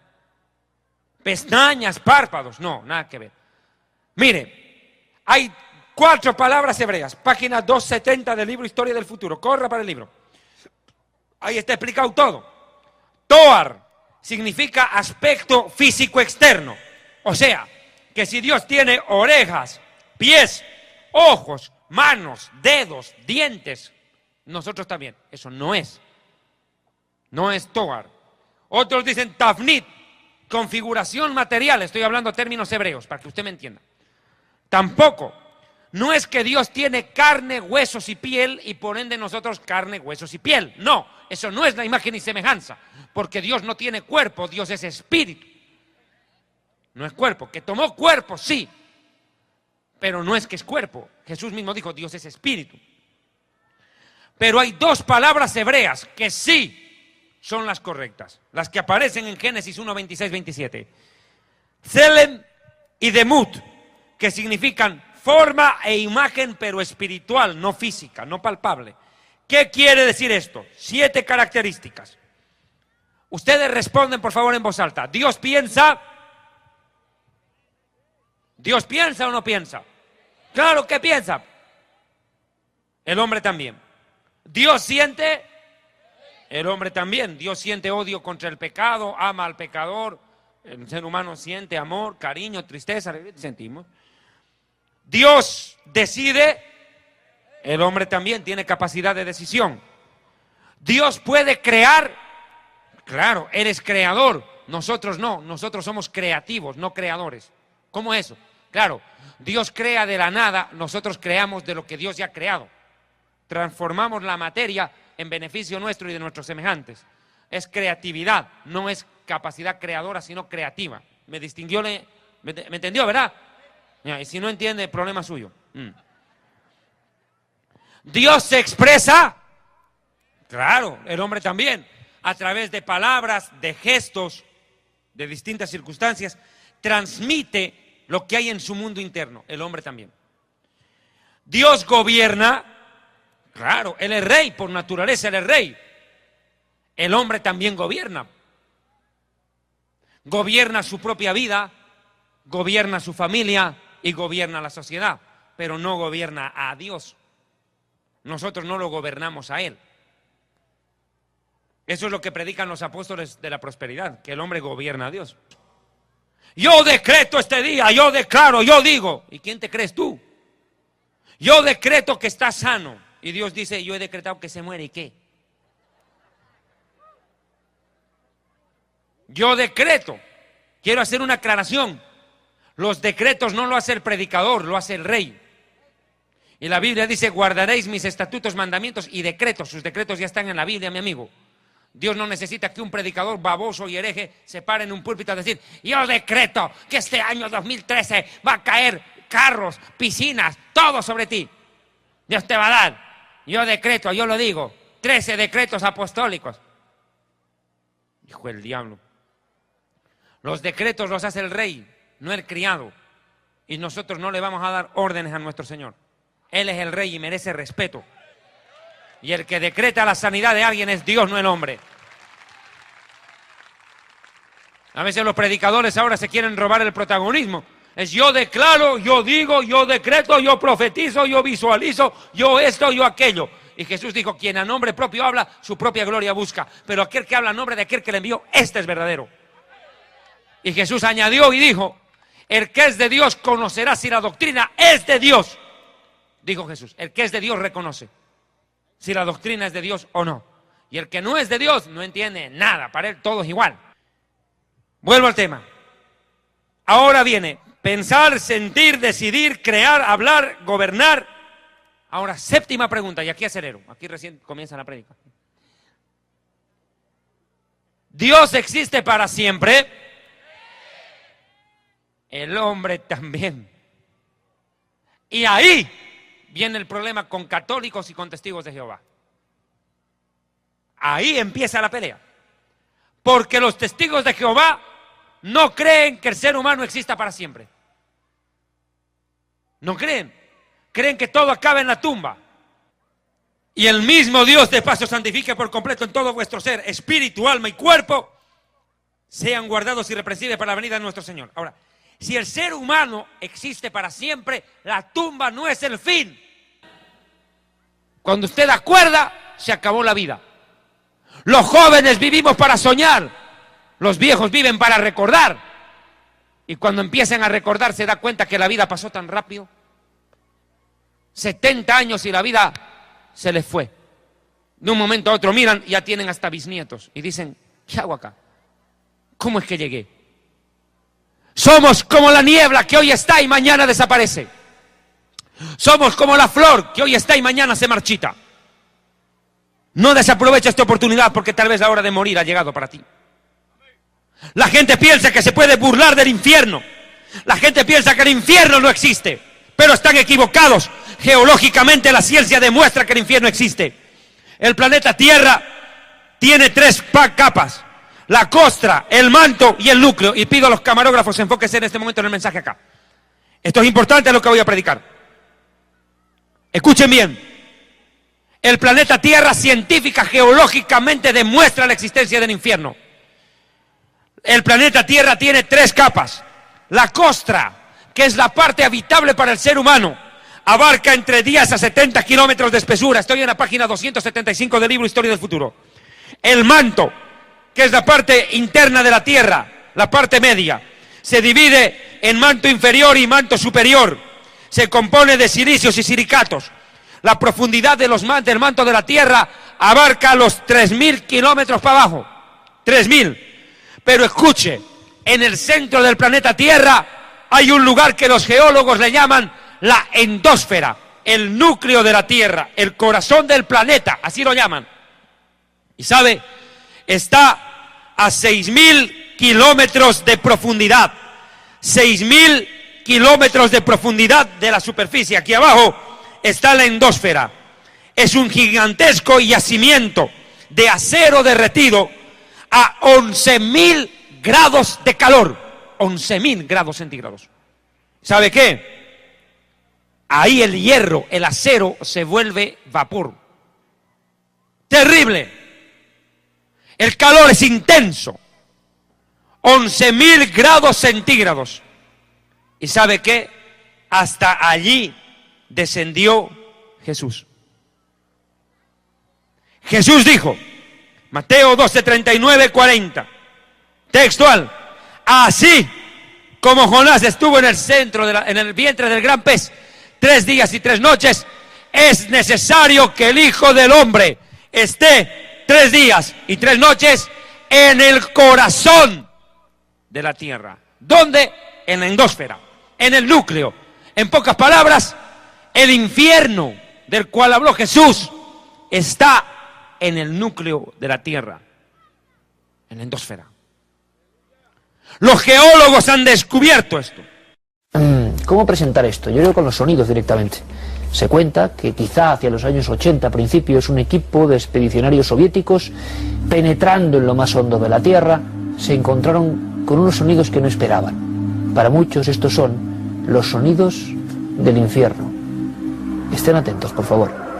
Pestañas, párpados, no, nada que ver. Mire, hay 4 palabras hebreas, página 270 del libro Historia del Futuro. Corra para el libro. Ahí está explicado todo. Toar significa aspecto físico externo. O sea, que si Dios tiene orejas, pies, ojos, manos, dedos, dientes, nosotros también. Eso no es. No es Toar. Otros dicen Tafnit, configuración material. Estoy hablando términos hebreos para que usted me entienda. Tampoco, no es que Dios tiene carne, huesos y piel y por ende nosotros carne, huesos y piel. No, eso no es la imagen y semejanza. porque Dios no tiene cuerpo, Dios es espíritu. No es cuerpo, que tomó cuerpo, sí, pero no es que es cuerpo. Jesús mismo dijo, Dios es espíritu. Pero hay dos palabras hebreas que sí son las correctas, las que aparecen en Génesis 1, 26, 27. Tselem y Demut, que significan forma e imagen, pero espiritual, no física, no palpable. ¿Qué quiere decir esto? 7 características. Ustedes responden, por favor, en voz alta. ¿Dios piensa? ¿Dios piensa o no piensa? Claro que piensa. El hombre también. ¿Dios siente? El hombre también. Dios siente odio contra el pecado, ama al pecador. El ser humano siente amor, cariño, tristeza, sentimos. Dios decide. El hombre también tiene capacidad de decisión. Dios puede crear. Claro, eres creador. Nosotros no. Nosotros somos creativos, no creadores. ¿Cómo es eso? Claro, Dios crea de la nada, nosotros creamos de lo que Dios ya ha creado. Transformamos la materia en beneficio nuestro y de nuestros semejantes. Es creatividad, no es capacidad creadora, sino creativa. ¿Me distinguió? ¿Me entendió, verdad? Y si no entiende, problema suyo. Dios se expresa, claro, el hombre también, a través de palabras, de gestos, de distintas circunstancias, transmite lo que hay en su mundo interno, el hombre también. Dios gobierna, claro, Él es rey, por naturaleza Él es rey. El hombre también gobierna. Gobierna su propia vida, gobierna su familia y gobierna la sociedad, pero no gobierna a Dios. Nosotros no lo gobernamos a Él. Eso es lo que predican los apóstoles de la prosperidad, que el hombre gobierna a Dios. Yo decreto este día, yo declaro, yo digo. ¿Y quién te crees tú? Yo decreto que está sano. Y Dios dice, yo he decretado que se muere. ¿Y qué? Yo decreto. Quiero hacer una aclaración. Los decretos no lo hace el predicador, lo hace el rey. Y la Biblia dice, guardaréis mis estatutos, mandamientos y decretos. Sus decretos ya están en la Biblia, mi amigo. Dios no necesita que un predicador baboso y hereje se pare en un púlpito a decir, yo decreto que este año 2013 va a caer carros, piscinas, todo sobre ti. Dios te va a dar. Yo decreto, yo lo digo. 13 decretos apostólicos. Hijo del diablo. Los decretos los hace el rey, no el criado. Y nosotros no le vamos a dar órdenes a nuestro Señor. Él es el rey y merece respeto. Y el que decreta la sanidad de alguien es Dios, no el hombre. A veces los predicadores ahora se quieren robar el protagonismo. Es yo declaro, yo digo, yo decreto, yo profetizo, yo visualizo, yo esto, yo aquello. Y Jesús dijo, quien a nombre propio habla, su propia gloria busca. Pero aquel que habla a nombre de aquel que le envió, este es verdadero. Y Jesús añadió y dijo, el que es de Dios conocerá si la doctrina es de Dios. Dijo Jesús, el que es de Dios reconoce si la doctrina es de Dios o no. Y el que no es de Dios no entiende nada, para él todo es igual. Vuelvo al tema. Ahora viene pensar, sentir, decidir, crear, hablar, gobernar. Ahora, séptima pregunta, y aquí acelero, aquí recién comienza la prédica. ¿Dios existe para siempre? El hombre también. Y ahí viene el problema con católicos y con testigos de Jehová. Ahí empieza la pelea. Porque los testigos de Jehová no creen que el ser humano exista para siempre. No creen. Creen que todo acaba en la tumba. Y el mismo Dios de paso santifique por completo en todo vuestro ser, espíritu, alma y cuerpo, sean guardados irreprensibles para la venida de nuestro Señor. Ahora, si el ser humano existe para siempre, la tumba no es el fin. Cuando usted acuerda, se acabó la vida. Los jóvenes vivimos para soñar, los viejos viven para recordar. Y cuando empiezan a recordar se da cuenta que la vida pasó tan rápido. 70 años y la vida se les fue. De un momento a otro miran y ya tienen hasta bisnietos. Y dicen, ¿qué hago acá? ¿Cómo es que llegué? Somos como la niebla que hoy está y mañana desaparece. Somos como la flor que hoy está y mañana se marchita. No desaprovecha esta oportunidad porque tal vez la hora de morir ha llegado para ti. La gente piensa que se puede burlar del infierno. La gente piensa que el infierno no existe, pero están equivocados. Geológicamente la ciencia demuestra que el infierno existe. El planeta Tierra tiene 3 capas: la costra, el manto y el núcleo. Y pido a los camarógrafos enfóquense en este momento en el mensaje acá. Esto es importante lo que voy a predicar. Escuchen bien. El planeta Tierra científica, geológicamente demuestra la existencia del infierno. El planeta Tierra tiene 3 capas. La costra, que es la parte habitable para el ser humano, abarca entre 10 a 70 kilómetros de espesura. Estoy en la página 275 del libro Historia del Futuro. El manto, que es la parte interna de la Tierra, la parte media, se divide en manto inferior y manto superior. Se compone de silicios y silicatos. La profundidad del manto de la Tierra abarca los 3.000 kilómetros para abajo. 3.000. Pero escuche, en el centro del planeta Tierra hay un lugar que los geólogos le llaman la endósfera, el núcleo de la Tierra, el corazón del planeta, así lo llaman. Y sabe, está a 6.000 kilómetros de profundidad. 6.000 kilómetros de profundidad de la superficie. Aquí abajo está la endósfera. Es un gigantesco yacimiento de acero derretido a 11.000 grados de calor. 11.000 grados centígrados. ¿Sabe qué? Ahí el hierro, el acero, se vuelve vapor. Terrible. El calor es intenso. 11.000 grados centígrados. ¿Y sabe qué? Hasta allí descendió Jesús. Jesús dijo, Mateo 12, 39, 40, textual: así como Jonás estuvo en el centro, en el vientre del gran pez 3 días y 3 noches, es necesario que el Hijo del Hombre esté 3 días y 3 noches en el corazón de la tierra. ¿Dónde? En la endósfera, en el núcleo. En pocas palabras, el infierno del cual habló Jesús está en el núcleo de la tierra, en la endósfera. Los geólogos han descubierto esto. ¿Cómo presentar esto? Yo creo con los sonidos directamente. Se cuenta que quizá hacia los años 80 principios un equipo de expedicionarios soviéticos, penetrando en lo más hondo de la Tierra, se encontraron con unos sonidos que no esperaban. Para muchos estos son los sonidos del infierno. Estén atentos, por favor.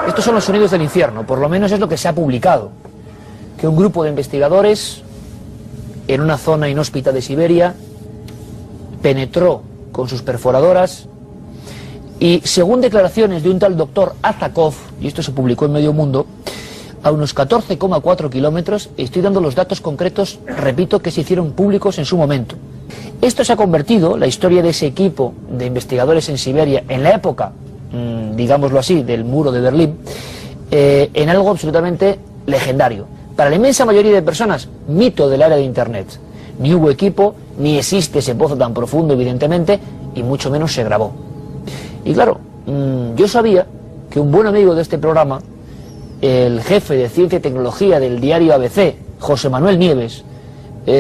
Estos son los sonidos del infierno, por lo menos es lo que se ha publicado. Que un grupo de investigadores en una zona inhóspita de Siberia penetró con sus perforadoras y, según declaraciones de un tal doctor Azakov, y esto se publicó en Medio Mundo, a unos 14,4 kilómetros, estoy dando los datos concretos, repito, que se hicieron públicos en su momento. Esto se ha convertido, la historia de ese equipo de investigadores en Siberia, en la época, digámoslo así, del muro de Berlín, en algo absolutamente legendario. Para la inmensa mayoría de personas, mito del área de Internet. Ni hubo equipo, ni existe ese pozo tan profundo, evidentemente, y mucho menos se grabó. Y claro, yo sabía que un buen amigo de este programa, el jefe de Ciencia y Tecnología del diario ABC, José Manuel Nieves,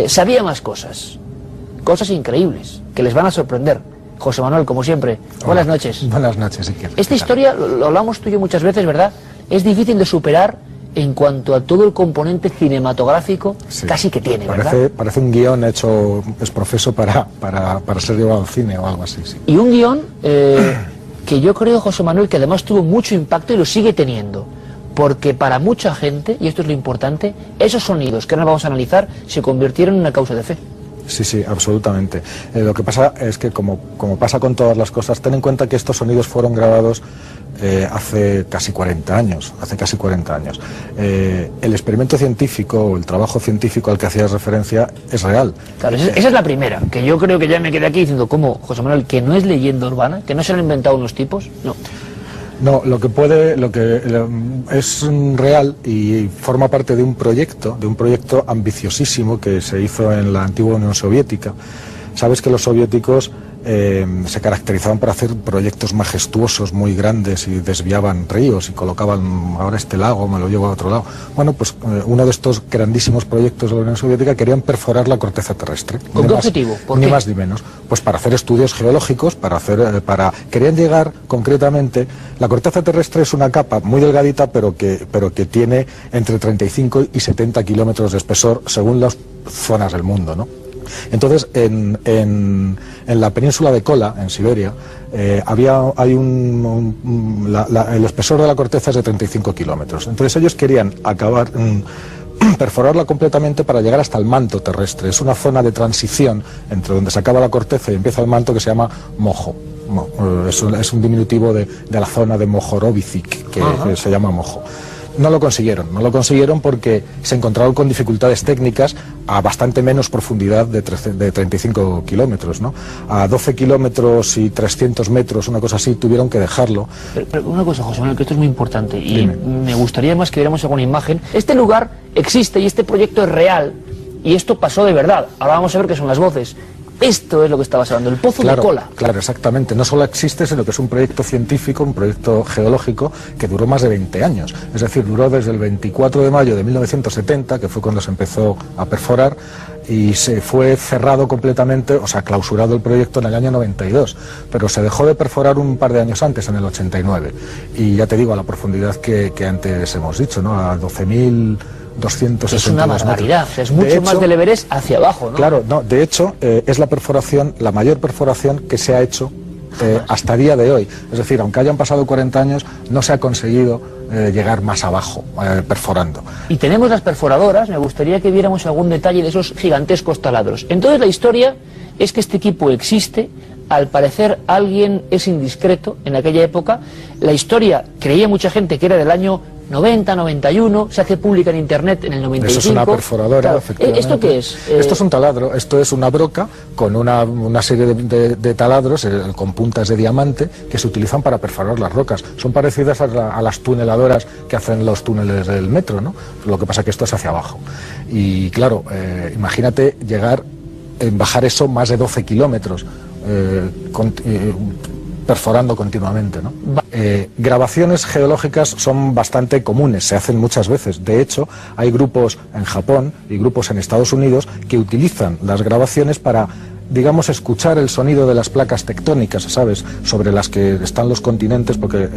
sabía más cosas. Cosas increíbles, que les van a sorprender. José Manuel, como siempre, buenas noches. Buenas noches, Iker. Esta historia, lo hablamos tú y yo muchas veces, ¿verdad? Es difícil de superar en cuanto a todo el componente cinematográfico, sí, casi que tiene, ¿verdad? Parece un guión hecho, es profeso para ser llevado al cine o algo así, sí. Y un guión que yo creo, José Manuel, que además tuvo mucho impacto y lo sigue teniendo. Porque para mucha gente, y esto es lo importante, esos sonidos que ahora vamos a analizar se convirtieron en una causa de fe. Sí, sí, absolutamente. Lo que pasa es que, como pasa con todas las cosas, ten en cuenta que estos sonidos fueron grabados hace casi 40 años. El experimento científico o el trabajo científico al que hacías referencia es real. Claro, esa es la primera, que yo creo que ya me quedé aquí diciendo, ¿cómo, José Manuel, que no es leyenda urbana, que no se han inventado unos tipos? No. No, lo que es real y forma parte de un proyecto ambiciosísimo que se hizo en la antigua Unión Soviética. Sabes que los soviéticos se caracterizaban por hacer proyectos majestuosos, muy grandes, y desviaban ríos y colocaban, ahora este lago me lo llevo a otro lado. Bueno, pues uno de estos grandísimos proyectos de la Unión Soviética querían perforar la corteza terrestre. ¿Con qué objetivo? Ni más ni menos. Pues para hacer estudios geológicos, querían llegar concretamente. La corteza terrestre es una capa muy delgadita, pero que tiene entre 35 y 70 kilómetros de espesor según las zonas del mundo, ¿no? Entonces, en la península de Kola, en Siberia, el espesor de la corteza es de 35 kilómetros. Entonces ellos querían perforarla completamente para llegar hasta el manto terrestre. Es una zona de transición entre donde se acaba la corteza y empieza el manto, que se llama Mojo. Es un diminutivo de la zona de Mohorovicic, que se llama Mojo. No lo consiguieron porque se encontraron con dificultades técnicas a bastante menos profundidad de 35 kilómetros, ¿no? A 12 kilómetros y 300 metros, una cosa así, tuvieron que dejarlo. Pero una cosa, José Manuel, que esto es muy importante, y Dime. me gustaría más que viéramos alguna imagen. Este lugar existe y este proyecto es real, y esto pasó de verdad. Ahora vamos a ver qué son las voces. Esto es lo que estabas hablando, el pozo de Kola. Claro, exactamente. No solo existe, sino que es un proyecto científico, un proyecto geológico que duró más de 20 años. Es decir, duró desde el 24 de mayo de 1970, que fue cuando se empezó a perforar, y se fue cerrado completamente, o sea, clausurado el proyecto en el año 92. Pero se dejó de perforar un par de años antes, en el 89. Y ya te digo, a la profundidad que antes hemos dicho, ¿no? A 12.260 Es una barbaridad, es mucho más del Everest hacia abajo, ¿no? Claro, no, de hecho, es la mayor perforación que se ha hecho hasta día de hoy. Es decir, aunque hayan pasado 40 años, no se ha conseguido llegar más abajo, perforando. Y tenemos las perforadoras, me gustaría que viéramos algún detalle de esos gigantescos taladros. Entonces la historia es que este equipo existe, al parecer alguien es indiscreto en aquella época. La historia, creía mucha gente que era del año 90, 91, se hace pública en internet en el 95. Eso es una perforadora, claro. Efectivamente. ¿Esto qué es? Esto es un taladro, esto es una broca con una serie de taladros con puntas de diamante que se utilizan para perforar las rocas. Son parecidas a las tuneladoras que hacen los túneles del metro, ¿no? Lo que pasa es que esto es hacia abajo. Y claro, imagínate bajar eso más de 12 kilómetros. Perforando continuamente, ¿no? Grabaciones geológicas son bastante comunes, se hacen muchas veces. De hecho, hay grupos en Japón y grupos en Estados Unidos que utilizan las grabaciones para, digamos, escuchar el sonido de las placas tectónicas, ¿sabes?, sobre las que están los continentes, porque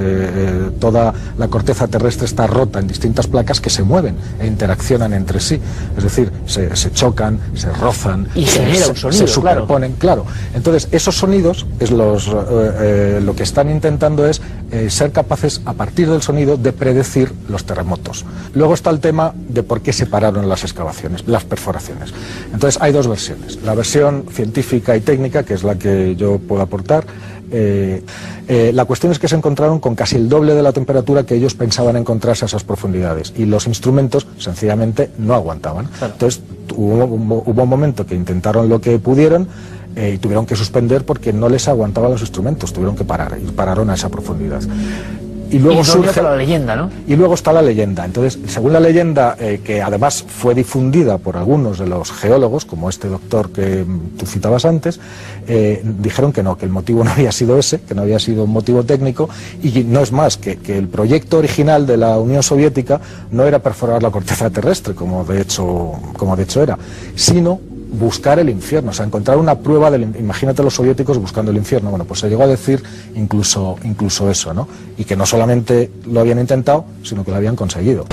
toda la corteza terrestre está rota en distintas placas que se mueven e interaccionan entre sí. Es decir, se chocan, se rozan, y genera un sonido, se superponen, claro. Entonces, esos sonidos es lo que están intentando es ser capaces, a partir del sonido, de predecir los terremotos. Luego está el tema de por qué se pararon las excavaciones, las perforaciones. Entonces, hay dos versiones. La versión científica y técnica, que es la que yo puedo aportar. La cuestión es que se encontraron con casi el doble de la temperatura que ellos pensaban encontrarse a esas profundidades, y los instrumentos sencillamente no aguantaban. Claro. Entonces hubo un momento que intentaron lo que pudieron y tuvieron que suspender porque no les aguantaban los instrumentos, tuvieron que parar, y pararon a esa profundidad. Y luego surge la leyenda, ¿no? Y luego está la leyenda. Entonces, según la leyenda, que además fue difundida por algunos de los geólogos, como este doctor que tú citabas antes, dijeron que no, que el motivo no había sido ese, que no había sido un motivo técnico, y no es más que el proyecto original de la Unión Soviética no era perforar la corteza terrestre, como de hecho era, sino buscar el infierno, o sea, encontrar una prueba imagínate los soviéticos buscando el infierno. Bueno, pues se llegó a decir incluso eso, ¿no? Y que no solamente lo habían intentado, sino que lo habían conseguido.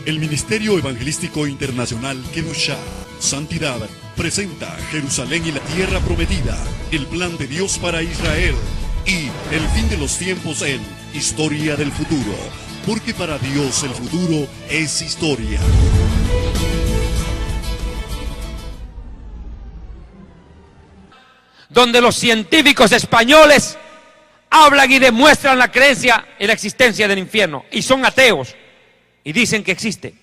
El Ministerio Evangelístico Internacional Kedushá, Santidad, presenta Jerusalén y la Tierra Prometida, el plan de Dios para Israel y el fin de los tiempos en Historia del Futuro, porque para Dios el futuro es historia. Donde los científicos españoles hablan y demuestran la creencia en la existencia del infierno y son ateos y dicen que existe.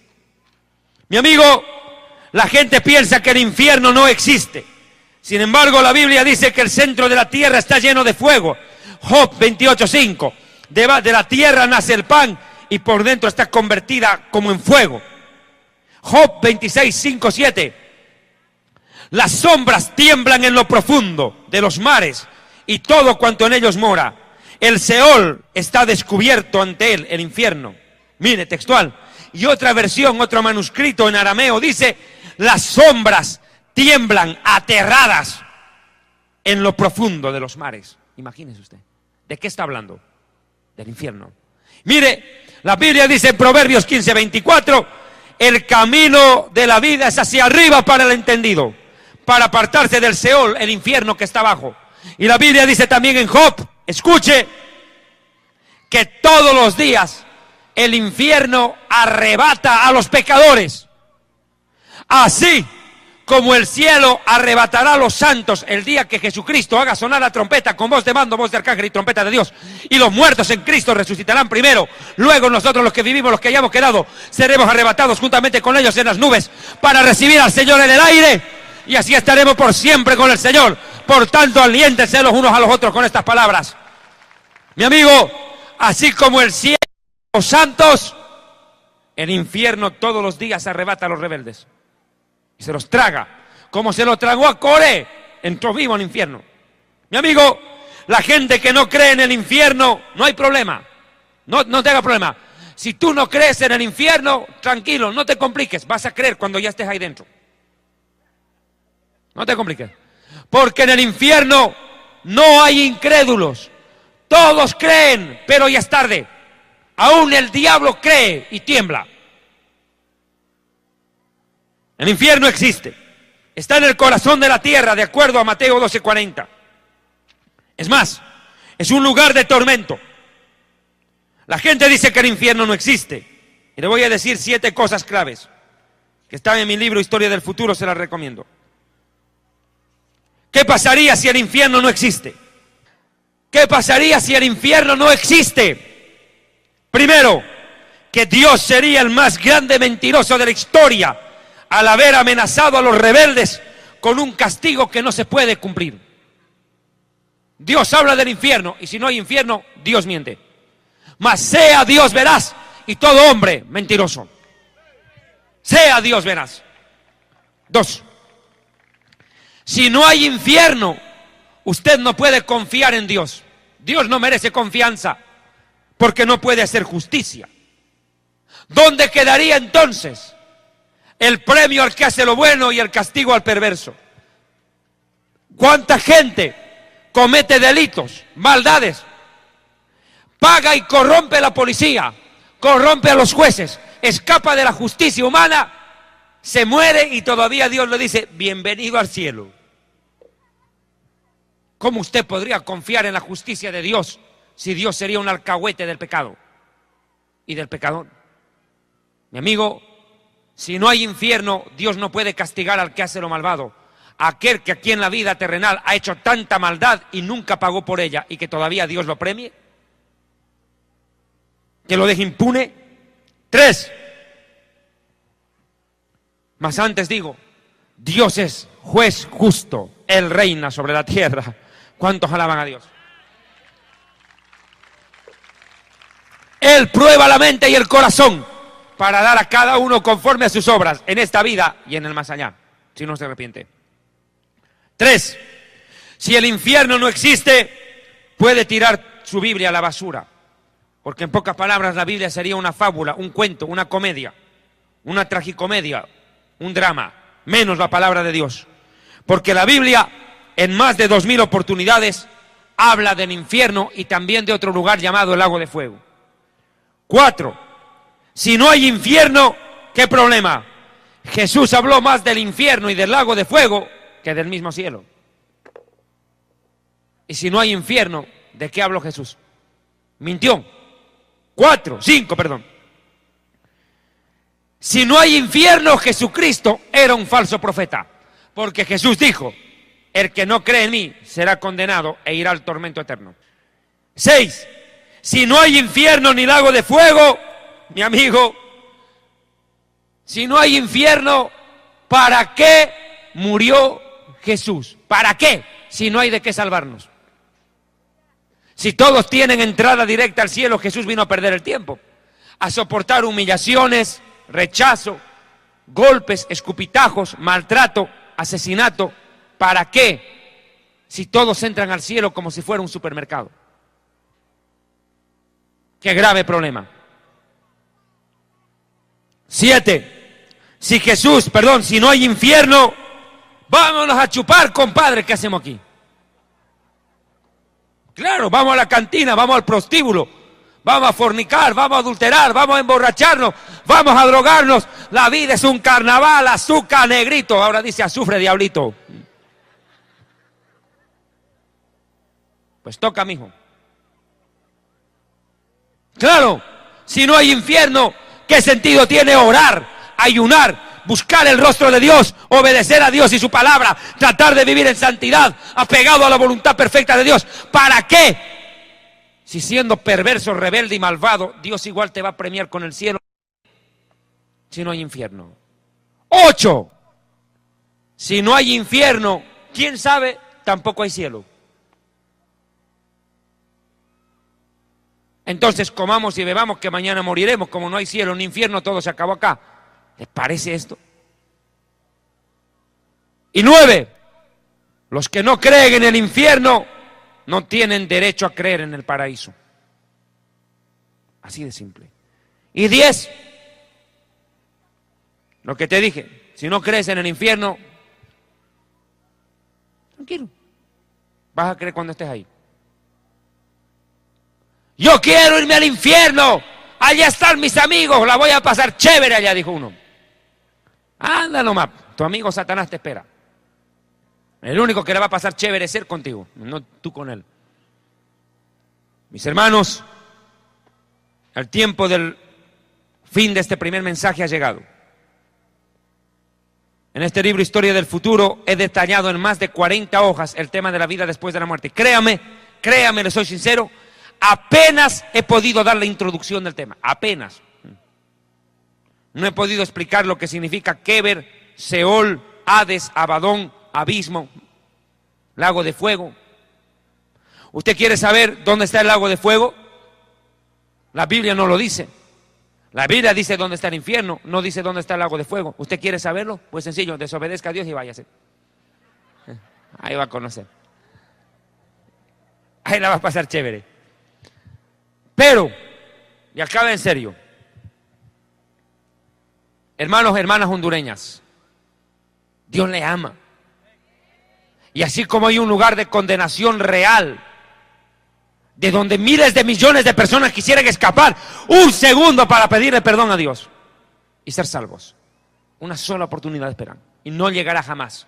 Mi amigo, la gente piensa que el infierno no existe. Sin embargo, la Biblia dice que el centro de la tierra está lleno de fuego. Job 28:5. De la tierra nace el pan y por dentro está convertida como en fuego. Job 26:5-7. Las sombras tiemblan en lo profundo de los mares y todo cuanto en ellos mora. El Seol está descubierto ante él, el infierno. Mire, textual. Y otra versión, otro manuscrito en arameo dice: las sombras tiemblan aterradas en lo profundo de los mares. Imagínese usted. ¿De qué está hablando? Del infierno. Mire, la Biblia dice en Proverbios 15:24: el camino de la vida es hacia arriba para el entendido, para apartarse del Seol, el infierno que está abajo. Y la Biblia dice también en Job, escuche, que todos los días el infierno arrebata a los pecadores. Así como el cielo arrebatará a los santos el día que Jesucristo haga sonar la trompeta con voz de mando, voz de arcángel y trompeta de Dios, y los muertos en Cristo resucitarán primero, luego nosotros los que vivimos, los que hayamos quedado, seremos arrebatados juntamente con ellos en las nubes para recibir al Señor en el aire, y así estaremos por siempre con el Señor. Por tanto, aliéntense los unos a los otros con estas palabras. Mi amigo, así como el cielo a los santos, el infierno todos los días arrebata a los rebeldes y se los traga, como se lo tragó a Coré, entró vivo al infierno. Mi amigo, la gente que no cree en el infierno, no hay problema, no te haga problema. Si tú no crees en el infierno, tranquilo, no te compliques, vas a creer cuando ya estés ahí dentro. No te compliques, porque en el infierno no hay incrédulos, todos creen, pero ya es tarde. Aún el diablo cree y tiembla. El infierno existe, está en el corazón de la tierra, de acuerdo a Mateo 12:40. Es más, es un lugar de tormento. La gente dice que el infierno no existe, y le voy a decir 7 cosas claves que están en mi libro Historia del Futuro, se las recomiendo. ¿Qué pasaría si el infierno no existe? ¿Qué pasaría si el infierno no existe? Primero, que Dios sería el más grande mentiroso de la historia al haber amenazado a los rebeldes con un castigo que no se puede cumplir. Dios habla del infierno, y si no hay infierno, Dios miente. Mas sea Dios veraz y todo hombre mentiroso. Sea Dios veraz. 2. Si no hay infierno, usted no puede confiar en Dios. Dios no merece confianza porque no puede hacer justicia. ¿Dónde quedaría entonces el premio al que hace lo bueno y el castigo al perverso? ¿Cuánta gente comete delitos, maldades, paga y corrompe a la policía, corrompe a los jueces, escapa de la justicia humana, se muere y todavía Dios le dice: bienvenido al cielo? ¿Cómo usted podría confiar en la justicia de Dios si Dios sería un alcahuete del pecado y del pecador? Mi amigo, si no hay infierno, Dios no puede castigar al que hace lo malvado. Aquel que aquí en la vida terrenal ha hecho tanta maldad y nunca pagó por ella, y que todavía Dios lo premie, que lo deje impune. 3. Mas antes digo, Dios es juez justo, Él reina sobre la tierra. ¿Cuántos alaban a Dios? Él prueba la mente y el corazón para dar a cada uno conforme a sus obras en esta vida y en el más allá, si no se arrepiente. 3. Si el infierno no existe, puede tirar su Biblia a la basura, porque en pocas palabras la Biblia sería una fábula, un cuento, una comedia, una tragicomedia, un drama, menos la palabra de Dios. Porque la Biblia, en más de 2000 oportunidades, habla del infierno y también de otro lugar llamado el lago de fuego. 4. Si no hay infierno, ¿qué problema? Jesús habló más del infierno y del lago de fuego que del mismo cielo. Y si no hay infierno, ¿de qué habló Jesús? Mintió. 5, perdón. Si no hay infierno, Jesucristo era un falso profeta, porque Jesús dijo: el que no cree en mí será condenado e irá al tormento eterno. 6. Si no hay infierno ni lago de fuego, mi amigo, si no hay infierno, ¿para qué murió Jesús? ¿Para qué? Si no hay de qué salvarnos. Si todos tienen entrada directa al cielo, Jesús vino a perder el tiempo, a soportar humillaciones, rechazo, golpes, escupitajos, maltrato, asesinato. ¿Para qué? Si todos entran al cielo como si fuera un supermercado. Qué grave problema. 7. Si no hay infierno, vámonos a chupar, compadre. ¿Qué hacemos aquí? Claro, vamos a la cantina, vamos al prostíbulo, vamos a fornicar, vamos a adulterar, vamos a emborracharnos, vamos a drogarnos. La vida es un carnaval, azúcar, negrito. Ahora dice azufre, diablito. Pues toca, mijo. Claro, si no hay infierno, ¿qué sentido tiene orar, ayunar, buscar el rostro de Dios, obedecer a Dios y su palabra, tratar de vivir en santidad, apegado a la voluntad perfecta de Dios? ¿Para qué? Si siendo perverso, rebelde y malvado, Dios igual te va a premiar con el cielo si no hay infierno. 8. Si no hay infierno, ¿quién sabe? Tampoco hay cielo. Entonces comamos y bebamos que mañana moriremos. Como no hay cielo ni infierno, todo se acabó acá. ¿Les parece esto? Y 9. Los que no creen en el infierno no tienen derecho a creer en el paraíso. Así de simple. Y 10. Lo que te dije, si no crees en el infierno, tranquilo, vas a creer cuando estés ahí. Yo quiero irme al infierno, allá están mis amigos, la voy a pasar chévere allá, dijo uno. Anda nomás, tu amigo Satanás te espera. El único que le va a pasar chévere es él contigo, no tú con él. Mis hermanos, el tiempo del fin de este primer mensaje ha llegado. En este libro Historia del Futuro he detallado en más de 40 hojas el tema de la vida después de la muerte. Créame, le soy sincero, apenas he podido dar la introducción del tema, apenas. No he podido explicar lo que significa Keber, Seol, Hades, Abadón, abismo, lago de fuego. ¿Usted quiere saber dónde está el lago de fuego? La Biblia no lo dice. La Biblia dice dónde está el infierno, no dice dónde está el lago de fuego. ¿Usted quiere saberlo? Pues sencillo, desobedezca a Dios y váyase. Ahí va a conocer. Ahí la va a pasar chévere. Pero, y acaba en serio, hermanos, hermanas hondureñas, Dios le ama. Y así como hay un lugar de condenación real, de donde miles de millones de personas quisieran escapar un segundo para pedirle perdón a Dios y ser salvos, una sola oportunidad esperan y no llegará jamás.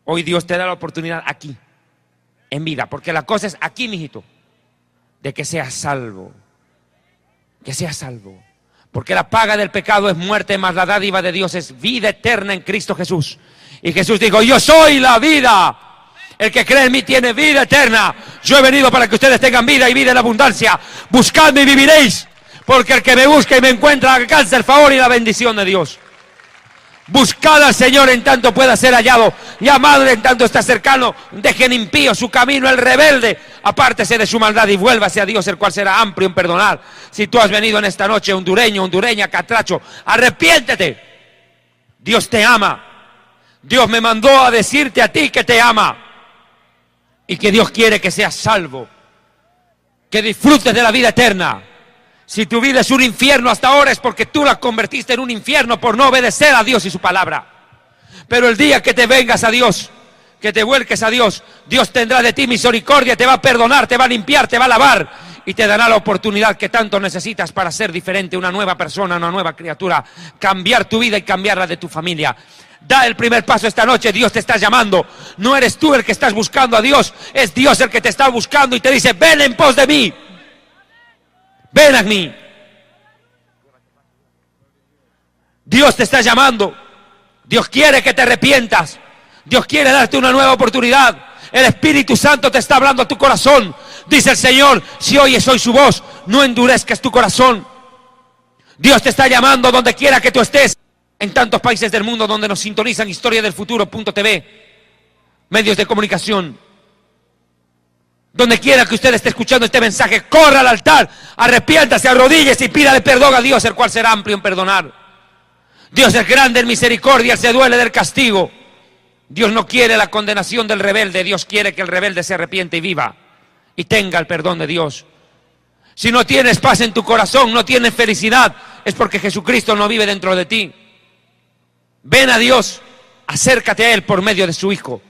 Hoy Dios te da la oportunidad aquí, en vida, porque la cosa es aquí, mijito, de que seas salvo, que seas salvo, porque la paga del pecado es muerte, mas la dádiva de Dios es vida eterna en Cristo Jesús. Y Jesús dijo: yo soy la vida, el que cree en mí tiene vida eterna. Yo he venido para que ustedes tengan vida y vida en abundancia. Buscadme y viviréis, porque el que me busca y me encuentra alcanza el favor y la bendición de Dios. Buscad al Señor en tanto pueda ser hallado, llamadle en tanto está cercano. Dejen impío su camino, el rebelde, apártese de su maldad y vuélvase a Dios, el cual será amplio en perdonar. Si tú has venido en esta noche, hondureño, hondureña, catracho, arrepiéntete. Dios te ama. Dios me mandó a decirte a ti que te ama y que Dios quiere que seas salvo, que disfrutes de la vida eterna. Si tu vida es un infierno hasta ahora es porque tú la convertiste en un infierno por no obedecer a Dios y su palabra. Pero el día que te vengas a Dios, que te vuelques a Dios, Dios tendrá de ti misericordia, te va a perdonar, te va a limpiar, te va a lavar y te dará la oportunidad que tanto necesitas para ser diferente, una nueva persona, una nueva criatura, cambiar tu vida y cambiar la de tu familia. Da el primer paso esta noche, Dios te está llamando. No eres tú el que estás buscando a Dios, es Dios el que te está buscando y te dice: ven en pos de mí. Ven a mí. Dios te está llamando. Dios quiere que te arrepientas. Dios quiere darte una nueva oportunidad. El Espíritu Santo te está hablando a tu corazón. Dice el Señor, si oyes hoy su voz, no endurezcas tu corazón. Dios te está llamando donde quiera que tú estés. En tantos países del mundo donde nos sintonizan historiadelfuturo.tv, medios de comunicación. Donde quiera que usted esté escuchando este mensaje, corra al altar, arrepiéntase, arrodíllese y pídale perdón a Dios, el cual será amplio en perdonar. Dios es grande en misericordia, Él se duele del castigo. Dios no quiere la condenación del rebelde, Dios quiere que el rebelde se arrepiente y viva y tenga el perdón de Dios. Si no tienes paz en tu corazón, no tienes felicidad, es porque Jesucristo no vive dentro de ti. Ven a Dios, acércate a Él por medio de su Hijo.